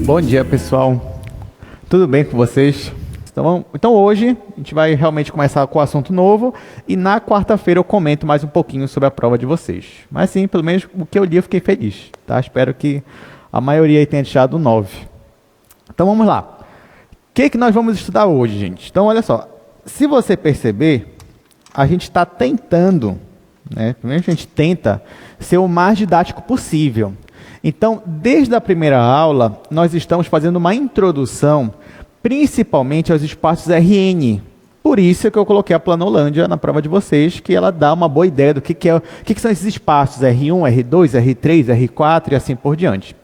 Bom dia, pessoal. Tudo bem com vocês? Então hoje a gente vai realmente começar com o assunto novo e na quarta-feira eu comento mais um pouquinho sobre a prova de vocês. Mas sim, pelo menos o que eu li eu fiquei feliz, tá? Espero que a maioria aí tenha tirado 9. Então vamos lá. O que nós vamos estudar hoje, gente? Então olha só, se você perceber, a gente está tentando, né? Primeiro a gente tenta ser o mais didático possível. Então, desde a primeira aula, nós estamos fazendo uma introdução, principalmente aos espaços RN. Por isso é que eu coloquei a Planolândia na prova de vocês, que ela dá uma boa ideia do que são esses espaços R1, R2, R3, R4 e assim por diante.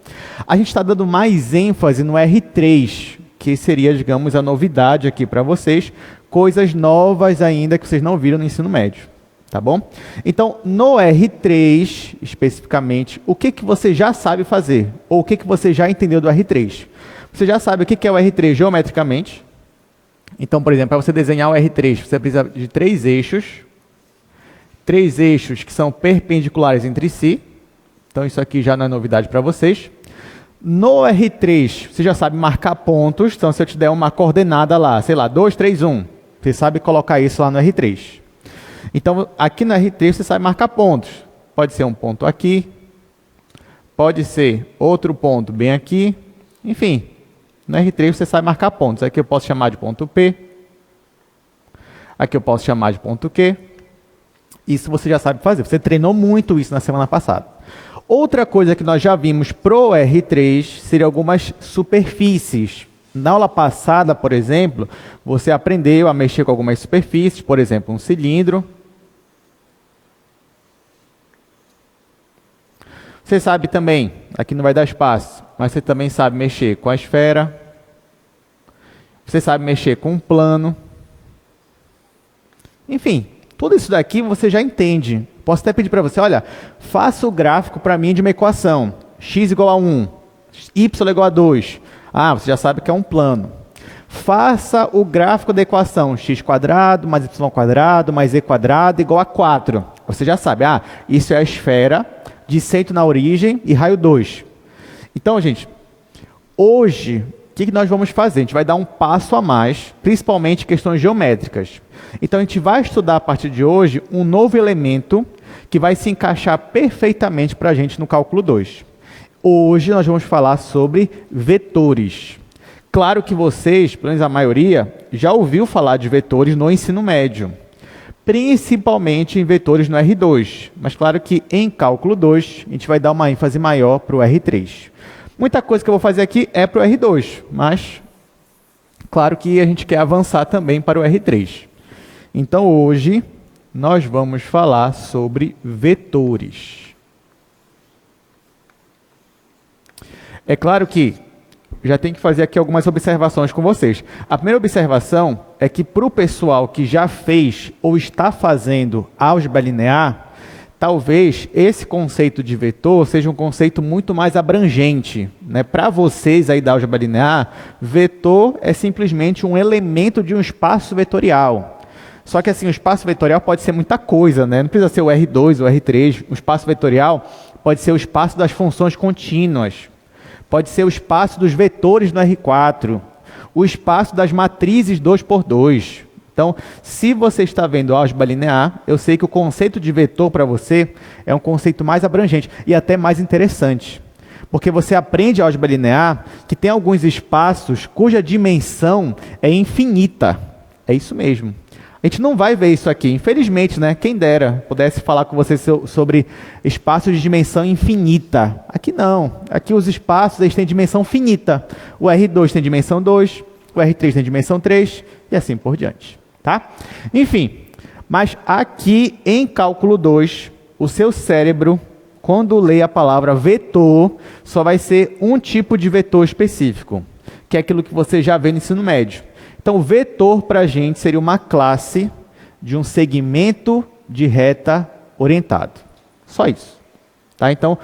A gente está dando mais ênfase no R3, que seria, digamos, a novidade aqui para vocês, coisas novas ainda que vocês não viram no ensino médio. Tá bom? Então, no R3, especificamente, o que você já sabe fazer? Ou o que você já entendeu do R3? Você já sabe o que é o R3 geometricamente. Então, por exemplo, para você desenhar o R3, você precisa de três eixos que são perpendiculares entre si. Então, isso aqui já não é novidade para vocês. No R3, você já sabe marcar pontos. Então, se eu te der uma coordenada lá, sei lá, 2, 3, 1, você sabe colocar isso lá no R3. Então, aqui no R3 você sabe marcar pontos. Pode ser um ponto aqui, pode ser outro ponto bem aqui. Enfim, no R3 você sabe marcar pontos. Aqui eu posso chamar de ponto P. Aqui eu posso chamar de ponto Q. Isso você já sabe fazer. Você treinou muito isso na semana passada. Outra coisa que nós já vimos pro R3 seria algumas superfícies. Na aula passada, por exemplo, você aprendeu a mexer com algumas superfícies, por exemplo, um cilindro. Você sabe também, aqui não vai dar espaço, mas você também sabe mexer com a esfera. Você sabe mexer com um plano. Enfim, tudo isso daqui você já entende. Posso até pedir para você, olha, faça o gráfico para mim de uma equação. X igual a 1, Y igual a 2. Ah, você já sabe que é um plano. Faça o gráfico da equação x² mais y² mais z² igual a 4. Você já sabe, isso é a esfera de centro na origem e raio 2. Então, gente, hoje, o que nós vamos fazer? A gente vai dar um passo a mais, principalmente questões geométricas. Então, a gente vai estudar a partir de hoje um novo elemento que vai se encaixar perfeitamente para a gente no cálculo 2. Hoje nós vamos falar sobre vetores. Claro que vocês, pelo menos a maioria, já ouviu falar de vetores no ensino médio, principalmente em vetores no R2. Mas claro que em cálculo 2, a gente vai dar uma ênfase maior para o R3. Muita coisa que eu vou fazer aqui é para o R2, mas claro que a gente quer avançar também para o R3. Então hoje nós vamos falar sobre vetores. É claro que já tem que fazer aqui algumas observações com vocês. A primeira observação é que para o pessoal que já fez ou está fazendo álgebra linear, talvez esse conceito de vetor seja um conceito muito mais abrangente, né? Para vocês aí da álgebra linear, vetor é simplesmente um elemento de um espaço vetorial. Só que assim, o espaço vetorial pode ser muita coisa, né? Não precisa ser o R2 ou o R3. O espaço vetorial pode ser o espaço das funções contínuas. Pode ser o espaço dos vetores no R4, o espaço das matrizes 2x2. Então, se você está vendo álgebra linear, eu sei que o conceito de vetor para você é um conceito mais abrangente e até mais interessante. Porque você aprende álgebra linear que tem alguns espaços cuja dimensão é infinita. É isso mesmo. A gente não vai ver isso aqui, infelizmente, né? Quem dera pudesse falar com você sobre espaços de dimensão infinita. Aqui não. Aqui os espaços eles têm dimensão finita. O R2 tem dimensão 2, o R3 tem dimensão 3 e assim por diante. Tá? Enfim, mas aqui em cálculo 2, o seu cérebro, quando lê a palavra vetor, só vai ser um tipo de vetor específico, que é aquilo que você já vê no ensino médio. Então, o vetor para a gente seria uma classe de um segmento de reta orientado. Só isso. Tá? Então,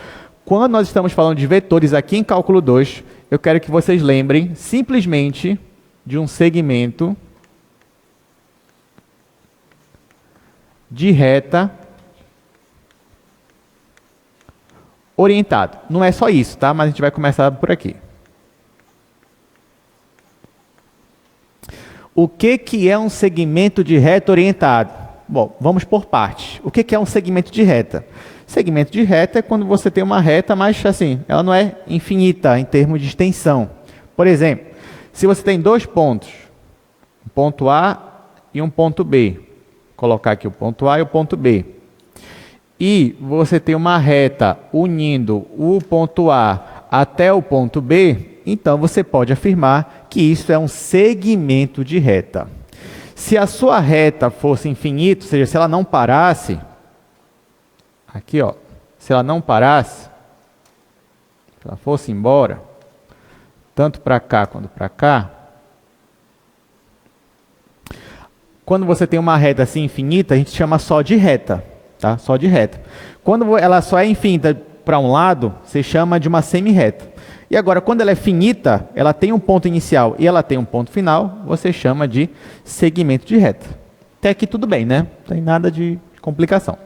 quando nós estamos falando de vetores aqui em cálculo 2, eu quero que vocês lembrem simplesmente de um segmento de reta orientado. Não é só isso, tá? Mas a gente vai começar por aqui. O que é um segmento de reta orientado? Bom, vamos por partes. O que é um segmento de reta? Segmento de reta é quando você tem uma reta, mas assim, ela não é infinita em termos de extensão. Por exemplo, se você tem dois pontos, um ponto A e um ponto B, vou colocar aqui o ponto A e o ponto B, e você tem uma reta unindo o ponto A até o ponto B, então você pode afirmar que isso é um segmento de reta. Se a sua reta fosse infinita, ou seja, se ela não parasse, aqui ó, se ela não parasse, se ela fosse embora, tanto para cá quanto para cá, quando você tem uma reta assim infinita, a gente chama só de reta, tá? Só de reta. Quando ela só é infinita para um lado, você chama de uma semi-reta. E agora, quando ela é finita, ela tem um ponto inicial e ela tem um ponto final, você chama de segmento de reta. Até aqui tudo bem, né? Não tem nada de complicação.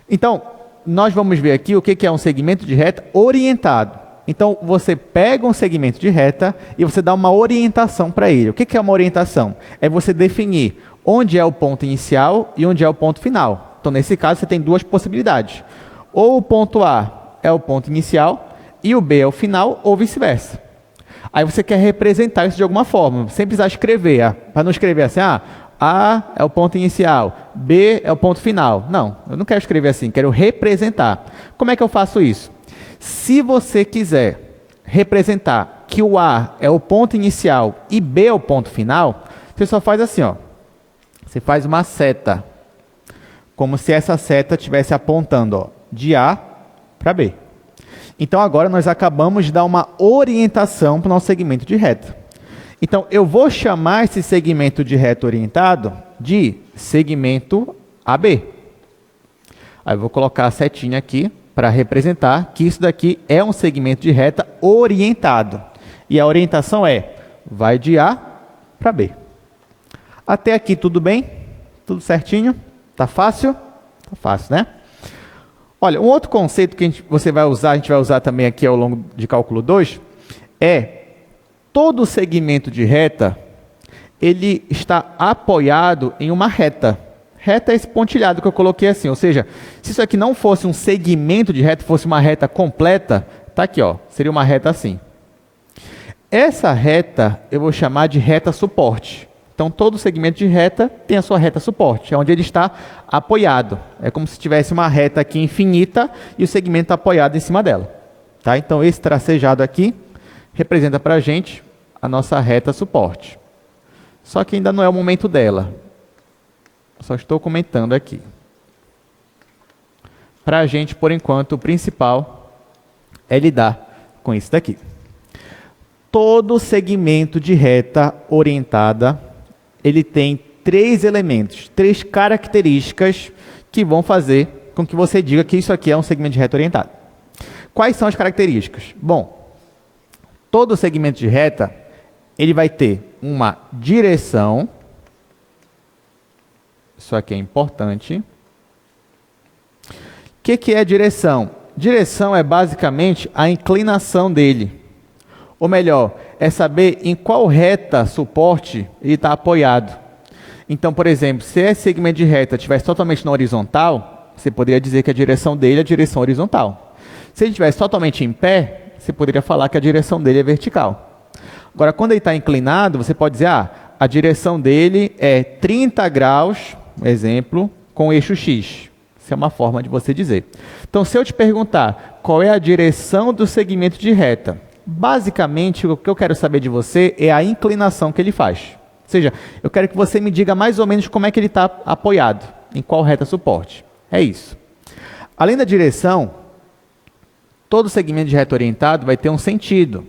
Então, nós vamos ver aqui o que é um segmento de reta orientado. Então, você pega um segmento de reta e você dá uma orientação para ele. O que é uma orientação? É você definir onde é o ponto inicial e onde é o ponto final. Então, nesse caso, você tem duas possibilidades. Ou o ponto A é o ponto inicial e o B é o final, ou vice-versa. Aí você quer representar isso de alguma forma, sem precisar escrever. Para não escrever assim, A é o ponto inicial, B é o ponto final. Não, eu não quero escrever assim, quero representar. Como é que eu faço isso? Se você quiser representar que o A é o ponto inicial e B é o ponto final, você só faz assim, ó. Você faz uma seta, como se essa seta estivesse apontando, ó, de A para B. Então, agora nós acabamos de dar uma orientação para o nosso segmento de reta. Então, eu vou chamar esse segmento de reta orientado de segmento AB. Aí eu vou colocar a setinha aqui para representar que isso daqui é um segmento de reta orientado. E a orientação vai de A para B. Até aqui tudo bem? Tudo certinho? Tá fácil? Tá fácil, né? Olha, um outro conceito que a gente vai usar também aqui ao longo de cálculo 2, é todo segmento de reta, ele está apoiado em uma reta. Reta é esse pontilhado que eu coloquei assim, ou seja, se isso aqui não fosse um segmento de reta, fosse uma reta completa, tá aqui, ó, seria uma reta assim. Essa reta eu vou chamar de reta suporte. Então, todo segmento de reta tem a sua reta suporte, é onde ele está apoiado. É como se tivesse uma reta aqui infinita e o segmento apoiado em cima dela. Tá? Então, esse tracejado aqui representa para a gente a nossa reta suporte. Só que ainda não é o momento dela. Só estou comentando aqui. Para a gente, por enquanto, o principal é lidar com isso daqui. Todo segmento de reta orientada, ele tem três elementos, três características que vão fazer com que você diga que isso aqui é um segmento de reta orientado. Quais são as características? Bom, todo segmento de reta, ele vai ter uma direção, isso aqui é importante. O que é direção? Direção é basicamente a inclinação dele. Ou melhor, é saber em qual reta suporte ele está apoiado. Então, por exemplo, se esse segmento de reta estivesse totalmente na horizontal, você poderia dizer que a direção dele é a direção horizontal. Se ele estivesse totalmente em pé, você poderia falar que a direção dele é vertical. Agora, quando ele está inclinado, você pode dizer, a direção dele é 30 graus, exemplo, com eixo X. Isso é uma forma de você dizer. Então, se eu te perguntar qual é a direção do segmento de reta, basicamente, o que eu quero saber de você é a inclinação que ele faz. Ou seja, eu quero que você me diga mais ou menos como é que ele está apoiado, em qual reta suporte. É isso. Além da direção, todo segmento de reta orientado vai ter um sentido.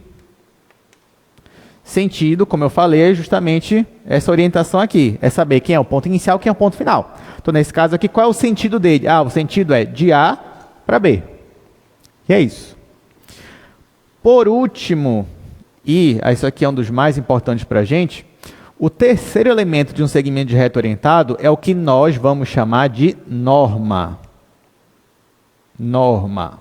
Sentido, como eu falei, é justamente essa orientação aqui. É saber quem é o ponto inicial e quem é o ponto final. Então, nesse caso aqui, qual é o sentido dele? O sentido é de A para B. E é isso. Por último, e isso aqui é um dos mais importantes para a gente, o terceiro elemento de um segmento de reta orientado é o que nós vamos chamar de norma. Norma.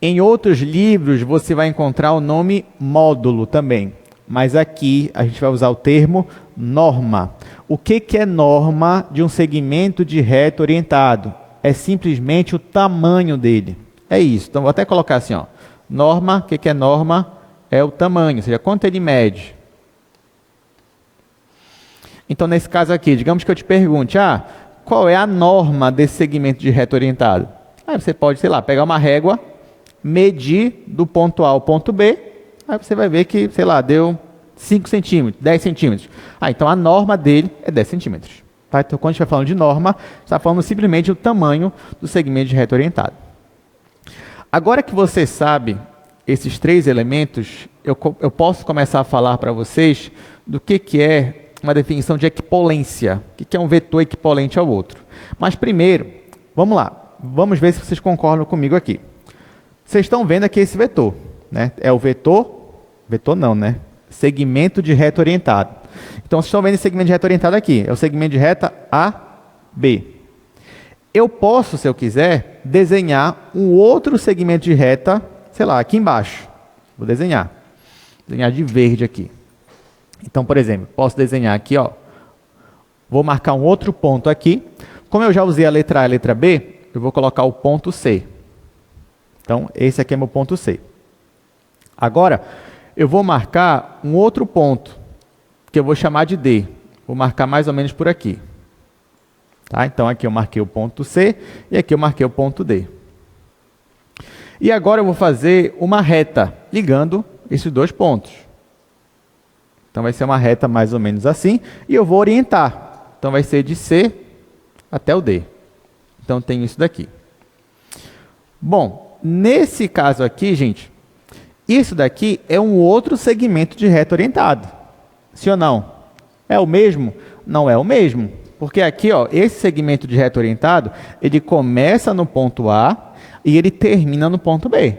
Em outros livros, você vai encontrar o nome módulo também. mas aqui a gente vai usar o termo norma. O que é norma de um segmento de reta orientado? É simplesmente o tamanho dele. É isso. Então, vou até colocar assim, ó. Norma, o que é norma? É o tamanho, ou seja, quanto ele mede. Então, nesse caso aqui, digamos que eu te pergunte, qual é a norma desse segmento de reta orientado? Aí você pode, sei lá, pegar uma régua, medir do ponto A ao ponto B, aí você vai ver que, sei lá, deu 5 centímetros, 10 centímetros. Então a norma dele é 10 centímetros. Tá? Então, quando a gente vai falando de norma, está falando simplesmente do tamanho do segmento de reta orientado. Agora que você sabe esses 3 elementos, eu posso começar a falar para vocês do que é uma definição de equipolência. O que é um vetor equipolente ao outro. Mas primeiro, vamos lá. Vamos ver se vocês concordam comigo aqui. Vocês estão vendo aqui esse vetor, né? É o segmento de reta orientado. Então, vocês estão vendo esse segmento de reta orientado aqui. É o segmento de reta AB. Eu posso, se eu quiser, desenhar um outro segmento de reta, sei lá, aqui embaixo. Vou desenhar. Desenhar de verde aqui. Então, por exemplo, posso desenhar aqui, ó. Vou marcar um outro ponto aqui. Como eu já usei a letra A e a letra B, eu vou colocar o ponto C. Então, esse aqui é meu ponto C. Agora, eu vou marcar um outro ponto, que eu vou chamar de D. Vou marcar mais ou menos por aqui. Tá? Então, aqui eu marquei o ponto C e aqui eu marquei o ponto D. E agora eu vou fazer uma reta, ligando esses 2 pontos. Então, vai ser uma reta mais ou menos assim, e eu vou orientar. Então, vai ser de C até o D. Então, tenho isso daqui. Bom, nesse caso aqui, gente, isso daqui é um outro segmento de reta orientado. Sim ou não? É o mesmo? Não é o mesmo. Porque aqui, ó, esse segmento de reta orientado, ele começa no ponto A e ele termina no ponto B.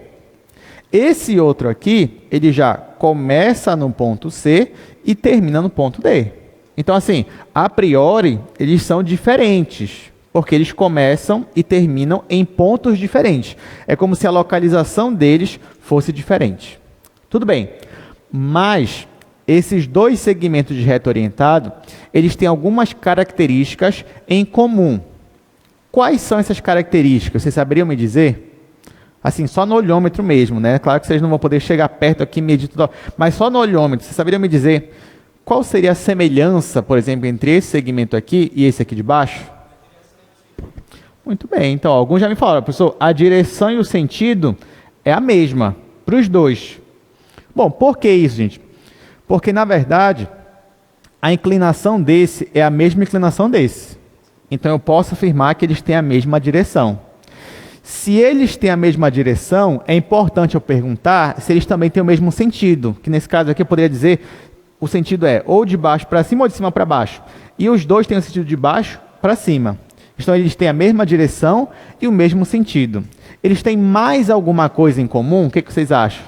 Esse outro aqui, ele já começa no ponto C e termina no ponto D. Então, assim, a priori, eles são diferentes, porque eles começam e terminam em pontos diferentes. É como se a localização deles fosse diferente. Tudo bem, mas esses 2 segmentos de reta orientado, eles têm algumas características em comum. Quais são essas características? Vocês saberiam me dizer? Assim, só no olhômetro mesmo, né? Claro que vocês não vão poder chegar perto aqui e medir tudo, mas só no olhômetro. Vocês saberiam me dizer qual seria a semelhança, por exemplo, entre esse segmento aqui e esse aqui de baixo? Muito bem. Então, alguns já me falaram, professor, a direção e o sentido é a mesma para os 2. Bom, por que isso, gente? Porque, na verdade, a inclinação desse é a mesma inclinação desse. Então, eu posso afirmar que eles têm a mesma direção. Se eles têm a mesma direção, é importante eu perguntar se eles também têm o mesmo sentido. Que nesse caso aqui eu poderia dizer, o sentido é ou de baixo para cima ou de cima para baixo. E os 2 têm o sentido de baixo para cima. Então, eles têm a mesma direção e o mesmo sentido. Eles têm mais alguma coisa em comum? O que vocês acham?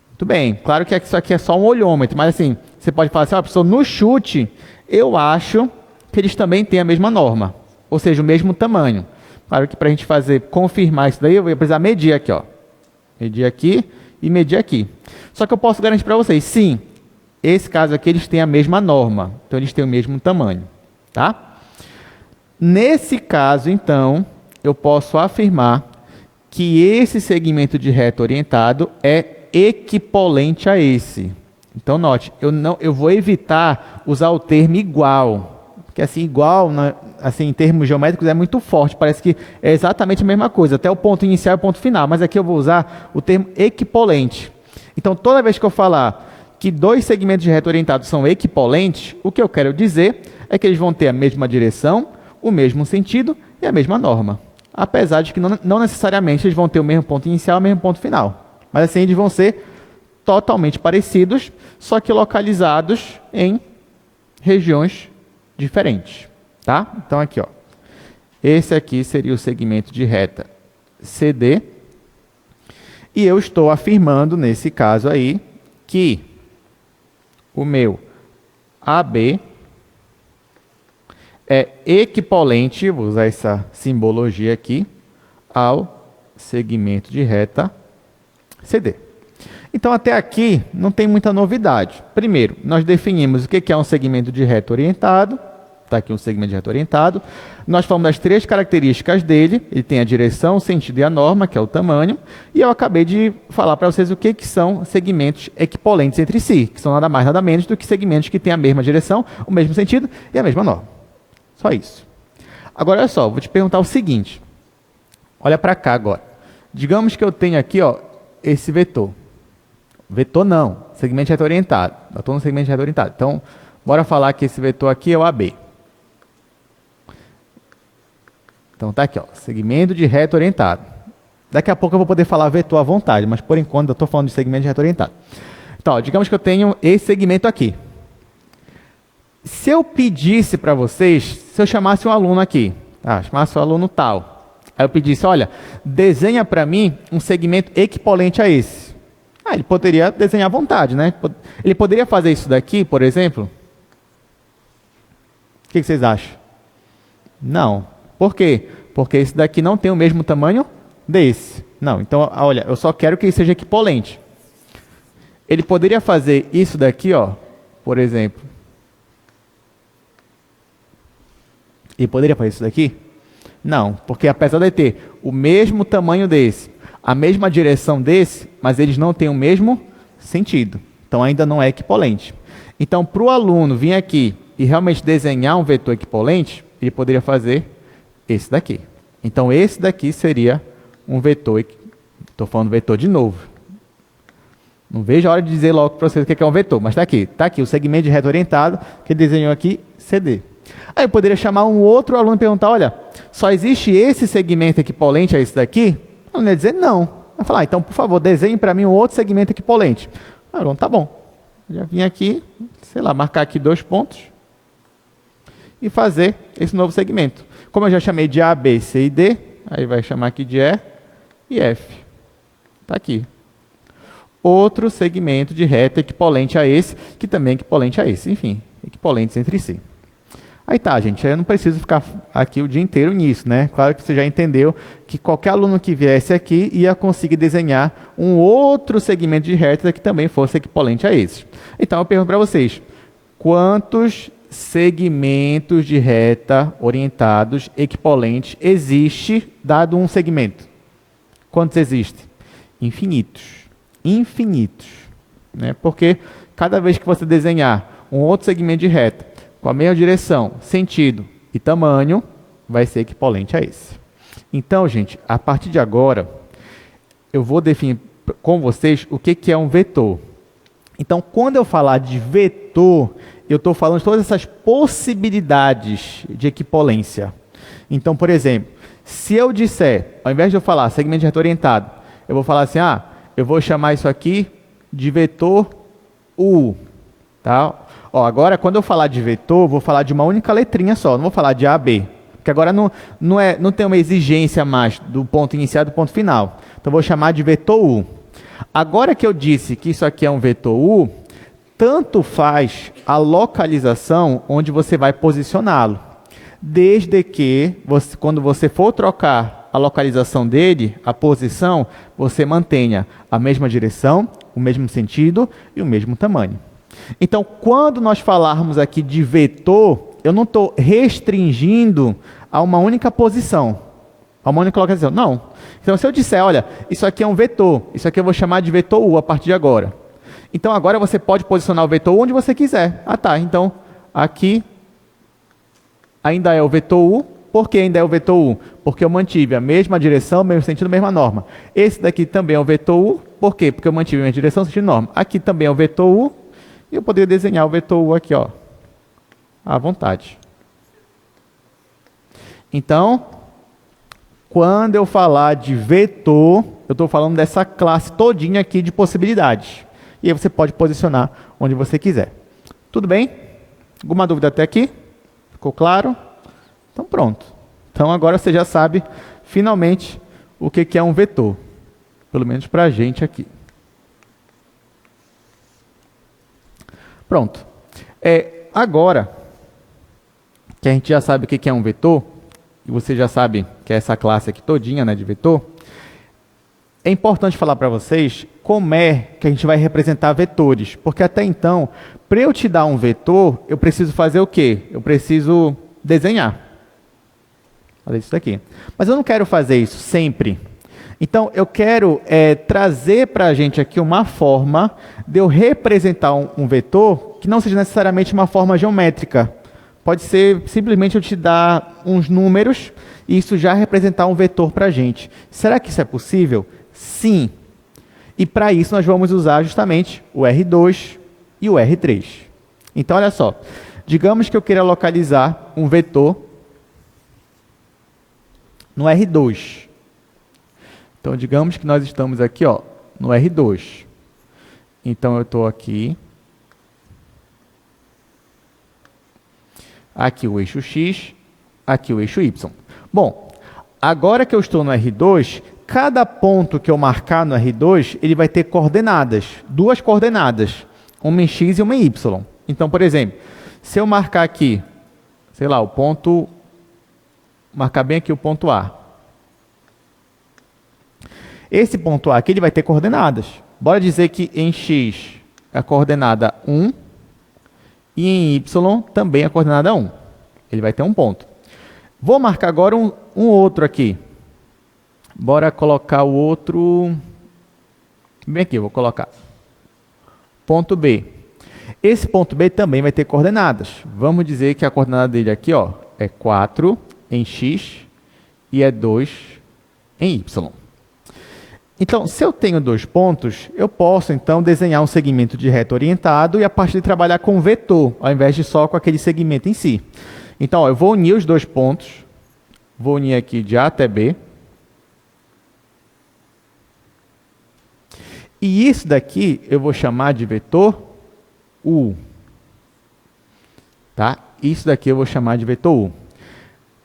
Muito bem. Claro que isso aqui é só um olhômetro, mas assim, você pode falar assim, professor, no chute, eu acho que eles também têm a mesma norma. Ou seja, o mesmo tamanho. Claro que para a gente confirmar isso daí, eu vou precisar medir aqui, ó. Medir aqui e medir aqui. Só que eu posso garantir para vocês, sim, esse caso aqui, eles têm a mesma norma. Então, eles têm o mesmo tamanho. Tá? Nesse caso, então, eu posso afirmar que esse segmento de reta orientado é equipolente a esse. Então, note, eu vou evitar usar o termo igual, porque assim, igual, assim, em termos geométricos, é muito forte, parece que é exatamente a mesma coisa, até o ponto inicial e o ponto final, mas aqui eu vou usar o termo equipolente. Então, toda vez que eu falar que 2 segmentos de reta orientados são equipolentes, o que eu quero dizer é que eles vão ter a mesma direção, o mesmo sentido e a mesma norma. Apesar de que não necessariamente eles vão ter o mesmo ponto inicial e o mesmo ponto final. Mas assim, eles vão ser totalmente parecidos, só que localizados em regiões diferentes. Tá? Então, aqui, ó. Esse aqui seria o segmento de reta CD. E eu estou afirmando, nesse caso aí, que o meu AB é equipolente, vou usar essa simbologia aqui, ao segmento de reta CD. Então, até aqui, não tem muita novidade. Primeiro, nós definimos o que é um segmento de reta orientado. Está aqui um segmento de reta orientado. Nós falamos das 3 características dele. Ele tem a direção, o sentido e a norma, que é o tamanho. E eu acabei de falar para vocês o que são segmentos equipolentes entre si, que são nada mais, nada menos do que segmentos que têm a mesma direção, o mesmo sentido e a mesma norma. Só isso. Agora, olha só, vou te perguntar o seguinte. Olha para cá agora. Digamos que eu tenho aqui esse vetor. Vetor não, segmento de reta orientado. Eu estou no segmento de reta orientado. Então, bora falar que esse vetor aqui é o AB. Então, está aqui, segmento de reta orientado. Daqui a pouco eu vou poder falar vetor à vontade, mas por enquanto eu estou falando de segmento de reta orientado. Então, digamos que eu tenho esse segmento aqui. Se eu pedisse para vocês, se eu chamasse um aluno aqui, chamasse o aluno tal, aí eu pedisse, olha, desenha para mim um segmento equipolente a esse. Ele poderia desenhar à vontade, né? Ele poderia fazer isso daqui, por exemplo? O que vocês acham? Não. Por quê? Porque esse daqui não tem o mesmo tamanho desse. Não, então, olha, eu só quero que ele seja equipolente. Ele poderia fazer isso daqui, por exemplo. Ele poderia fazer isso daqui? Não, porque apesar de ter o mesmo tamanho desse, a mesma direção desse, mas eles não têm o mesmo sentido. Então, ainda não é equipolente. Então, para o aluno vir aqui e realmente desenhar um vetor equipolente, ele poderia fazer esse daqui. Então, esse daqui seria um vetor. Estou falando vetor de novo. Não vejo a hora de dizer logo para vocês o que é um vetor, mas está aqui. Está aqui o segmento de reta orientado que ele desenhou aqui, CD. Aí eu poderia chamar um outro aluno e perguntar, olha, só existe esse segmento equipolente a esse daqui? O aluno ia dizer não. Vai falar, então, por favor, desenhe para mim um outro segmento equipolente. O aluno, tá bom. Já vim aqui, sei lá, marcar aqui 2 pontos e fazer esse novo segmento. Como eu já chamei de A, B, C e D, aí vai chamar aqui de E e F. Está aqui. Outro segmento de reta equipolente a esse, que também é equipolente a esse. Enfim, equipolentes entre si. Aí tá, gente, eu não preciso ficar aqui o dia inteiro nisso, né? Claro que você já entendeu que qualquer aluno que viesse aqui ia conseguir desenhar um outro segmento de reta que também fosse equipolente a esse. Então, eu pergunto para vocês, quantos segmentos de reta orientados equipolentes existe dado um segmento? Quantos existem? Infinitos. Infinitos. Né? Porque cada vez que você desenhar um outro segmento de reta com a mesma direção, sentido e tamanho, vai ser equipolente a esse. Então, gente, a partir de agora, eu vou definir com vocês o que é um vetor. Então, quando eu falar de vetor, eu estou falando de todas essas possibilidades de equipolência. Então, por exemplo, se eu disser, ao invés de eu falar segmento de reta orientado, eu vou falar assim, eu vou chamar isso aqui de vetor U. Tá? Agora, quando eu falar de vetor, vou falar de uma única letrinha só, não vou falar de A, B. Porque agora não tem uma exigência mais do ponto inicial e do ponto final. Então, eu vou chamar de vetor U. Agora que eu disse que isso aqui é um vetor U, tanto faz a localização onde você vai posicioná-lo. Desde que, quando você for trocar a localização dele, a posição, você mantenha a mesma direção, o mesmo sentido e o mesmo tamanho. Então, quando nós falarmos aqui de vetor, eu não estou restringindo a uma única posição, a uma única localização. Não. Então, se eu disser, olha, isso aqui é um vetor, isso aqui eu vou chamar de vetor U a partir de agora. Então, agora você pode posicionar o vetor onde você quiser. Então, aqui ainda é o vetor U. Por que ainda é o vetor U? Porque eu mantive a mesma direção, mesmo sentido, mesma norma. Esse daqui também é o vetor U. Por quê? Porque eu mantive a mesma direção, sentido e norma. Aqui também é o vetor U. E eu poderia desenhar o vetor U aqui, à vontade. Então, quando eu falar de vetor, eu estou falando dessa classe todinha aqui de possibilidades. E aí você pode posicionar onde você quiser. Tudo bem? Alguma dúvida até aqui? Ficou claro? Então, pronto. Então, agora você já sabe, finalmente, o que é um vetor. Pelo menos para a gente aqui. Pronto. Agora que a gente já sabe o que é um vetor, e você já sabe que é essa classe aqui todinha, né, de vetor, é importante falar para vocês como é que a gente vai representar vetores, porque até então, para eu te dar um vetor, eu preciso fazer o quê? Eu preciso desenhar. Olha isso daqui. Mas eu não quero fazer isso sempre. Então, eu quero trazer para a gente aqui uma forma de eu representar um vetor que não seja necessariamente uma forma geométrica. Pode ser simplesmente eu te dar uns números e isso já representar um vetor para a gente. Será que isso é possível? Sim. E para isso nós vamos usar justamente o R2 e o R3. Então, olha só. Digamos que eu queira localizar um vetor no R2. Então, digamos que nós estamos aqui, ó, no R2. Então, eu estou aqui. Aqui o eixo X, aqui o eixo Y. Bom, agora que eu estou no R2, cada ponto que eu marcar no R2, ele vai ter coordenadas, duas coordenadas, uma em X e uma em Y. Então, por exemplo, se eu marcar aqui, sei lá, o ponto, marcar bem aqui o ponto A. Esse ponto A aqui ele vai ter coordenadas. Bora dizer que em X a coordenada 1 e em Y também a coordenada 1. Ele vai ter um ponto. Vou marcar agora um outro aqui. Bora colocar o outro... Bem aqui, eu vou colocar. Ponto B. Esse ponto B também vai ter coordenadas. Vamos dizer que a coordenada dele aqui, ó, é 4 em X e é 2 em Y. Então, se eu tenho dois pontos, eu posso, então, desenhar um segmento de reto orientado e, a partir de trabalhar com vetor, ao invés de só com aquele segmento em si. Então, ó, eu vou unir os dois pontos. Vou unir aqui de A até B. E isso daqui eu vou chamar de vetor U. Tá? Isso daqui eu vou chamar de vetor U.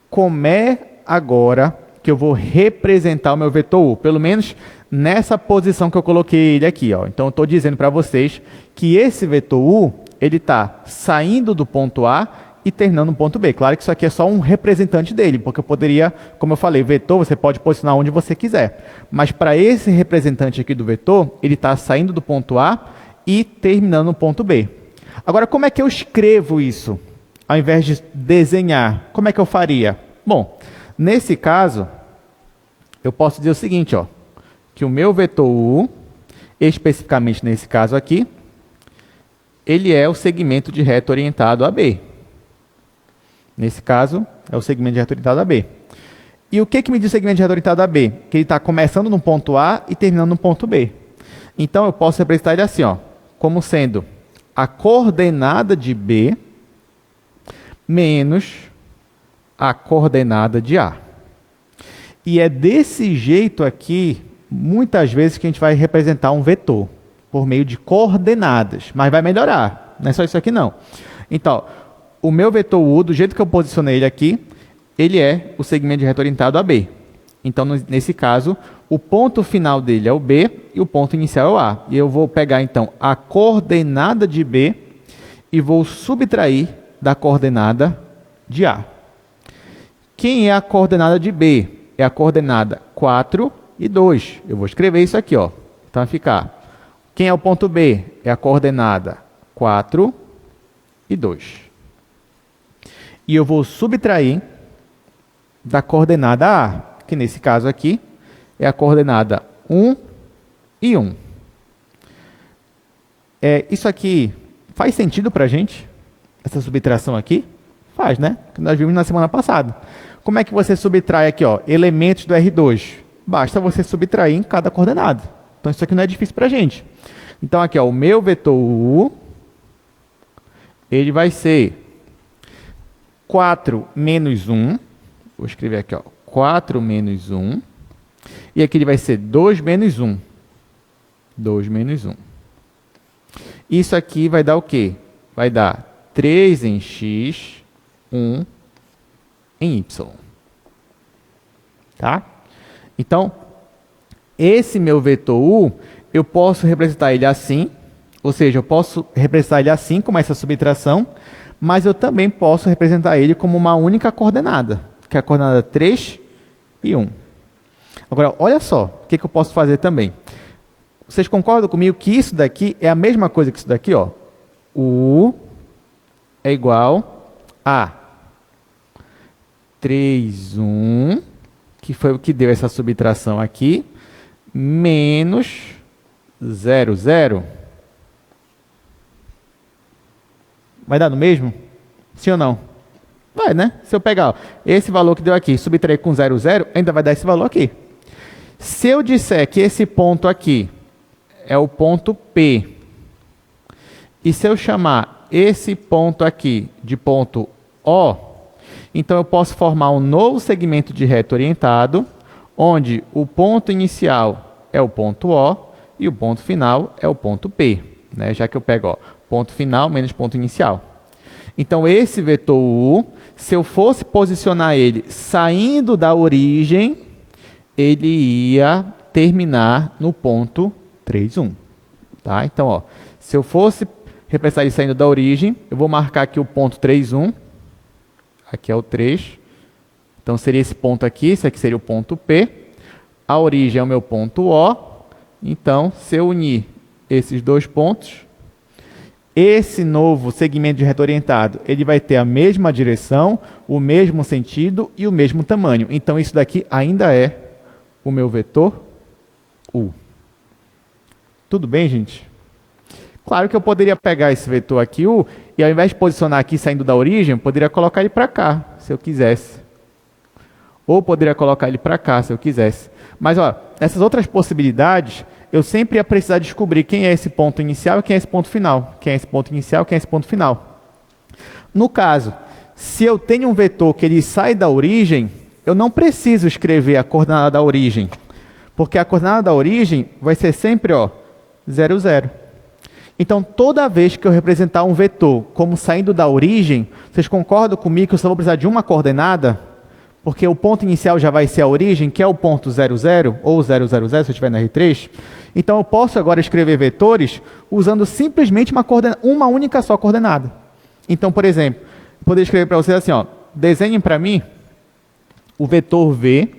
Como é agora que eu vou representar o meu vetor U? Pelo menos nessa posição que eu coloquei ele aqui, ó. Então, eu estou dizendo para vocês que esse vetor U, ele está saindo do ponto A e terminando no ponto B. Claro que isso aqui é só um representante dele, porque eu poderia, como eu falei, vetor você pode posicionar onde você quiser. Mas para esse representante aqui do vetor, ele está saindo do ponto A e terminando no ponto B. Agora, como é que eu escrevo isso? Ao invés de desenhar, como é que eu faria? Bom, nesse caso, eu posso dizer o seguinte, ó, que o meu vetor U, especificamente nesse caso aqui, ele é o segmento de reto orientado a B. Nesse caso, é o segmento de reto orientado a B. E o que me diz o segmento de reto orientado a B? Que ele está começando no ponto A e terminando no ponto B. Então, eu posso representar ele assim, ó, como sendo a coordenada de B menos a coordenada de A. E é desse jeito aqui, muitas vezes, que a gente vai representar um vetor, por meio de coordenadas, mas vai melhorar, não é só isso aqui não. Então, o meu vetor U, do jeito que eu posicionei ele aqui, ele é o segmento de reto orientado a B. Então, nesse caso, o ponto final dele é o B e o ponto inicial é o A. E eu vou pegar, então, a coordenada de B e vou subtrair da coordenada de A. Quem é a coordenada de B? É a coordenada 4 e 2. Eu vou escrever isso aqui, ó. Então, vai ficar. Quem é o ponto B? É a coordenada 4 e 2. E eu vou subtrair da coordenada A, que nesse caso aqui é a coordenada 1 e 1. Isso aqui faz sentido para a gente? Essa subtração aqui? Faz, né? Que nós vimos na semana passada. Como é que você subtrai aqui, ó, elementos do R2? Basta você subtrair em cada coordenada. Então, isso aqui não é difícil para a gente. Então, aqui, ó, o meu vetor U, ele vai ser 4 menos 1. Vou escrever aqui, ó, 4 menos 1. E aqui ele vai ser 2 menos 1. 2 menos 1. Isso aqui vai dar o quê? Vai dar 3 em X, 1 em Y. Tá? Então, esse meu vetor U, eu posso representar ele assim, ou seja, eu posso representar ele assim, como essa subtração, mas eu também posso representar ele como uma única coordenada, que é a coordenada 3 e 1. Agora, olha só, o que eu posso fazer também. Vocês concordam comigo que isso daqui é a mesma coisa que isso daqui, ó? U é igual a 3, 1, que foi o que deu essa subtração aqui, menos 0, 0. Vai dar no mesmo? Sim ou não? Vai, né? Se eu pegar ó, esse valor que deu aqui, subtrair com 0, 0, ainda vai dar esse valor aqui. Se eu disser que esse ponto aqui é o ponto P, e se eu chamar esse ponto aqui de ponto O, então eu posso formar um novo segmento de reto orientado, onde o ponto inicial é o ponto O e o ponto final é o ponto P, né? Já que eu pego ó, ponto final menos ponto inicial. Então, esse vetor U, se eu fosse posicionar ele saindo da origem, ele ia terminar no ponto 3, 1. Tá? Então, ó, se eu fosse representar ele saindo da origem, eu vou marcar aqui o ponto 3, 1. Aqui é o 3. Então, seria esse ponto aqui, esse aqui seria o ponto P. A origem é o meu ponto O. Então, se eu unir esses dois pontos, esse novo segmento de reto orientado, ele vai ter a mesma direção, o mesmo sentido e o mesmo tamanho. Então, isso daqui ainda é o meu vetor U. Tudo bem, gente? Claro que eu poderia pegar esse vetor aqui, U, e ao invés de posicionar aqui saindo da origem, eu poderia colocar ele para cá, se eu quisesse. Ou poderia colocar ele para cá, se eu quisesse. Mas, ó, essas outras possibilidades, eu sempre ia precisar descobrir quem é esse ponto inicial e quem é esse ponto final. Quem é esse ponto inicial e quem é esse ponto final. No caso, se eu tenho um vetor que ele sai da origem, eu não preciso escrever a coordenada da origem. Porque a coordenada da origem vai ser sempre, ó, 0, 0. Então, toda vez que eu representar um vetor como saindo da origem, vocês concordam comigo que eu só vou precisar de uma coordenada? Porque o ponto inicial já vai ser a origem, que é o ponto 0, 0, ou 0, 0, 0, se eu estiver na R3. Então, eu posso agora escrever vetores usando simplesmente uma única só coordenada. Então, por exemplo, eu poderia escrever para vocês assim, ó, desenhem para mim o vetor V,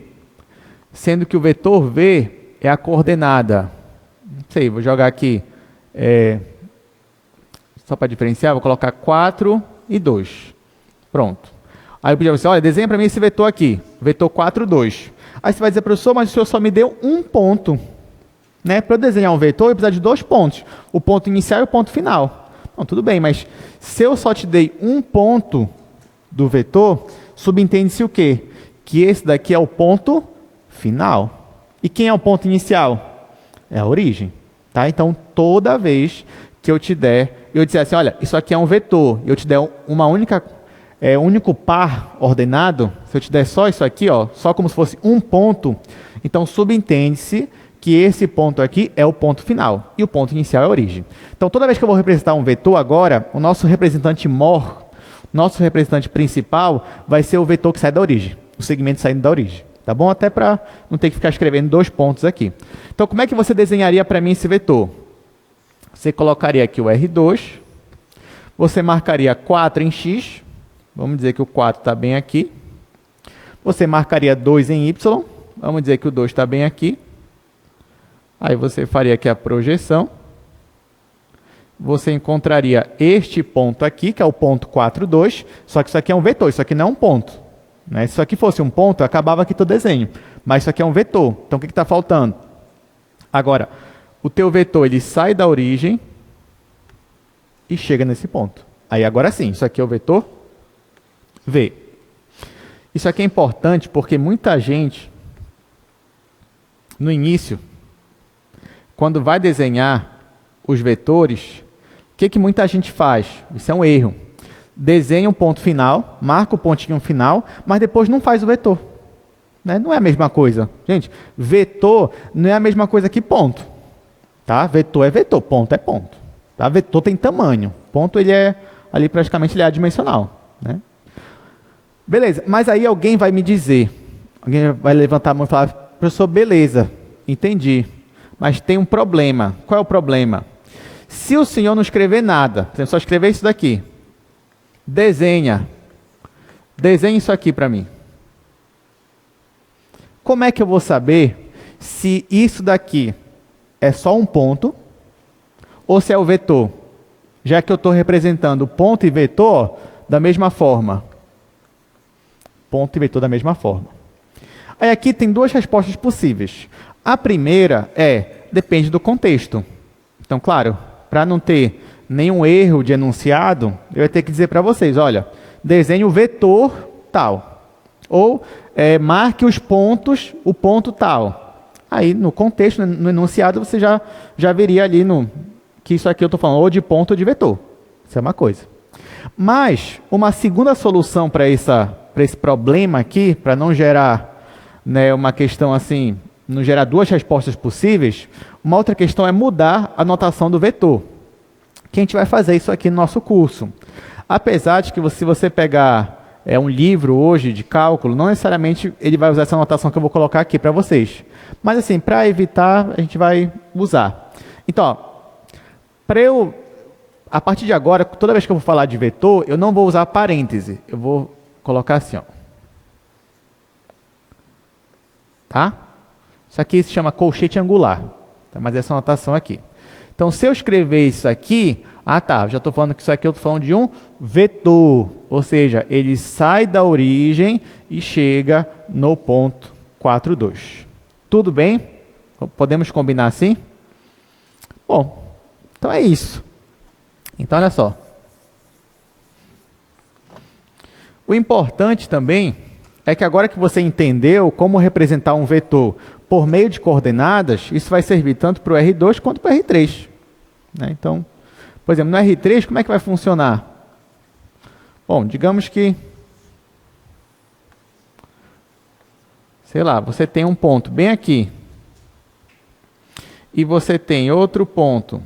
sendo que o vetor V é a coordenada, não sei, vou jogar aqui, só para diferenciar, vou colocar 4 e 2. Pronto. Aí eu pedi a você, olha, desenha para mim esse vetor aqui, vetor 4, 2. Aí você vai dizer, professor, mas o senhor só me deu um ponto. Né? Para eu desenhar um vetor, eu preciso de 2 pontos, o ponto inicial e o ponto final. Bom, tudo bem, mas se eu só te dei um ponto do vetor, subentende-se o quê? Que esse daqui é o ponto final. E quem é o ponto inicial? É a origem. Tá? Então, toda vez que eu te der, eu disser assim, olha, isso aqui é um vetor, eu te der uma único par ordenado, se eu te der só isso aqui, ó, só como se fosse um ponto, então subentende-se que esse ponto aqui é o ponto final e o ponto inicial é a origem. Então, toda vez que eu vou representar um vetor agora, o nosso representante mor, nosso representante principal, vai ser o vetor que sai da origem, o segmento saindo da origem. Tá bom? Até para não ter que ficar escrevendo 2 pontos aqui. Então, como é que você desenharia para mim esse vetor? Você colocaria aqui o R2, você marcaria 4 em X, vamos dizer que o 4 está bem aqui. Você marcaria 2 em Y, vamos dizer que o 2 está bem aqui. Aí você faria aqui a projeção. Você encontraria este ponto aqui, que é o ponto 4, 2, só que isso aqui é um vetor, isso aqui não é um ponto. Né? Se isso aqui fosse um ponto, acabava aqui todo o desenho. Mas isso aqui é um vetor, então o que está faltando? Agora, o teu vetor ele sai da origem e chega nesse ponto. Aí agora sim, isso aqui é o vetor V. Isso aqui é importante porque muita gente, no início, quando vai desenhar os vetores, o que muita gente faz? Isso é um erro. Desenha um ponto final, marca o pontinho final, mas depois não faz o vetor. Né? Não é a mesma coisa. Gente, vetor não é a mesma coisa que ponto. Tá? Vetor é vetor, ponto é ponto. Tá? Vetor tem tamanho. Ponto ele é, ali praticamente ele é adimensional. Né? Beleza, mas aí alguém vai me dizer, alguém vai levantar a mão e falar, professor, beleza, entendi, mas tem um problema. Qual é o problema? Se o senhor não escrever nada, você só escrever isso daqui, desenha isso aqui para mim. Como é que eu vou saber se isso daqui é só um ponto ou se é o vetor? Já que eu estou representando ponto e vetor da mesma forma. Ponto e vetor da mesma forma. Aí aqui tem duas respostas possíveis. A primeira depende do contexto. Então, claro, para não ter nenhum erro de enunciado, eu ia ter que dizer para vocês, olha, desenhe o vetor tal. Ou marque os pontos, o ponto tal. Aí, no contexto, no enunciado, você já veria ali que isso aqui eu estou falando ou de ponto ou de vetor. Isso é uma coisa. Mas, uma segunda solução para esse problema aqui, para não gerar uma questão assim, não gerar duas respostas possíveis, uma outra questão é mudar a notação do vetor. Que a gente vai fazer isso aqui no nosso curso. Apesar de que se você pegar um livro hoje de cálculo, não necessariamente ele vai usar essa notação que eu vou colocar aqui para vocês. Mas assim, para evitar, a gente vai usar. Então, a partir de agora, toda vez que eu vou falar de vetor, eu não vou usar parêntese. Eu vou colocar assim, ó. Tá? Isso aqui se chama colchete angular. Tá? Mas essa notação aqui. Então, se eu escrever isso aqui, já estou falando que isso aqui eu estou falando de um vetor. Ou seja, ele sai da origem e chega no ponto 4, 2. Tudo bem? Podemos combinar assim? Bom, então é isso. Então, olha só. O importante também é que agora que você entendeu como representar um vetor por meio de coordenadas, isso vai servir tanto para o R2 quanto para o R3. Né? Então, por exemplo, no R3, como é que vai funcionar? Bom, digamos que, sei lá, você tem um ponto bem aqui e você tem outro ponto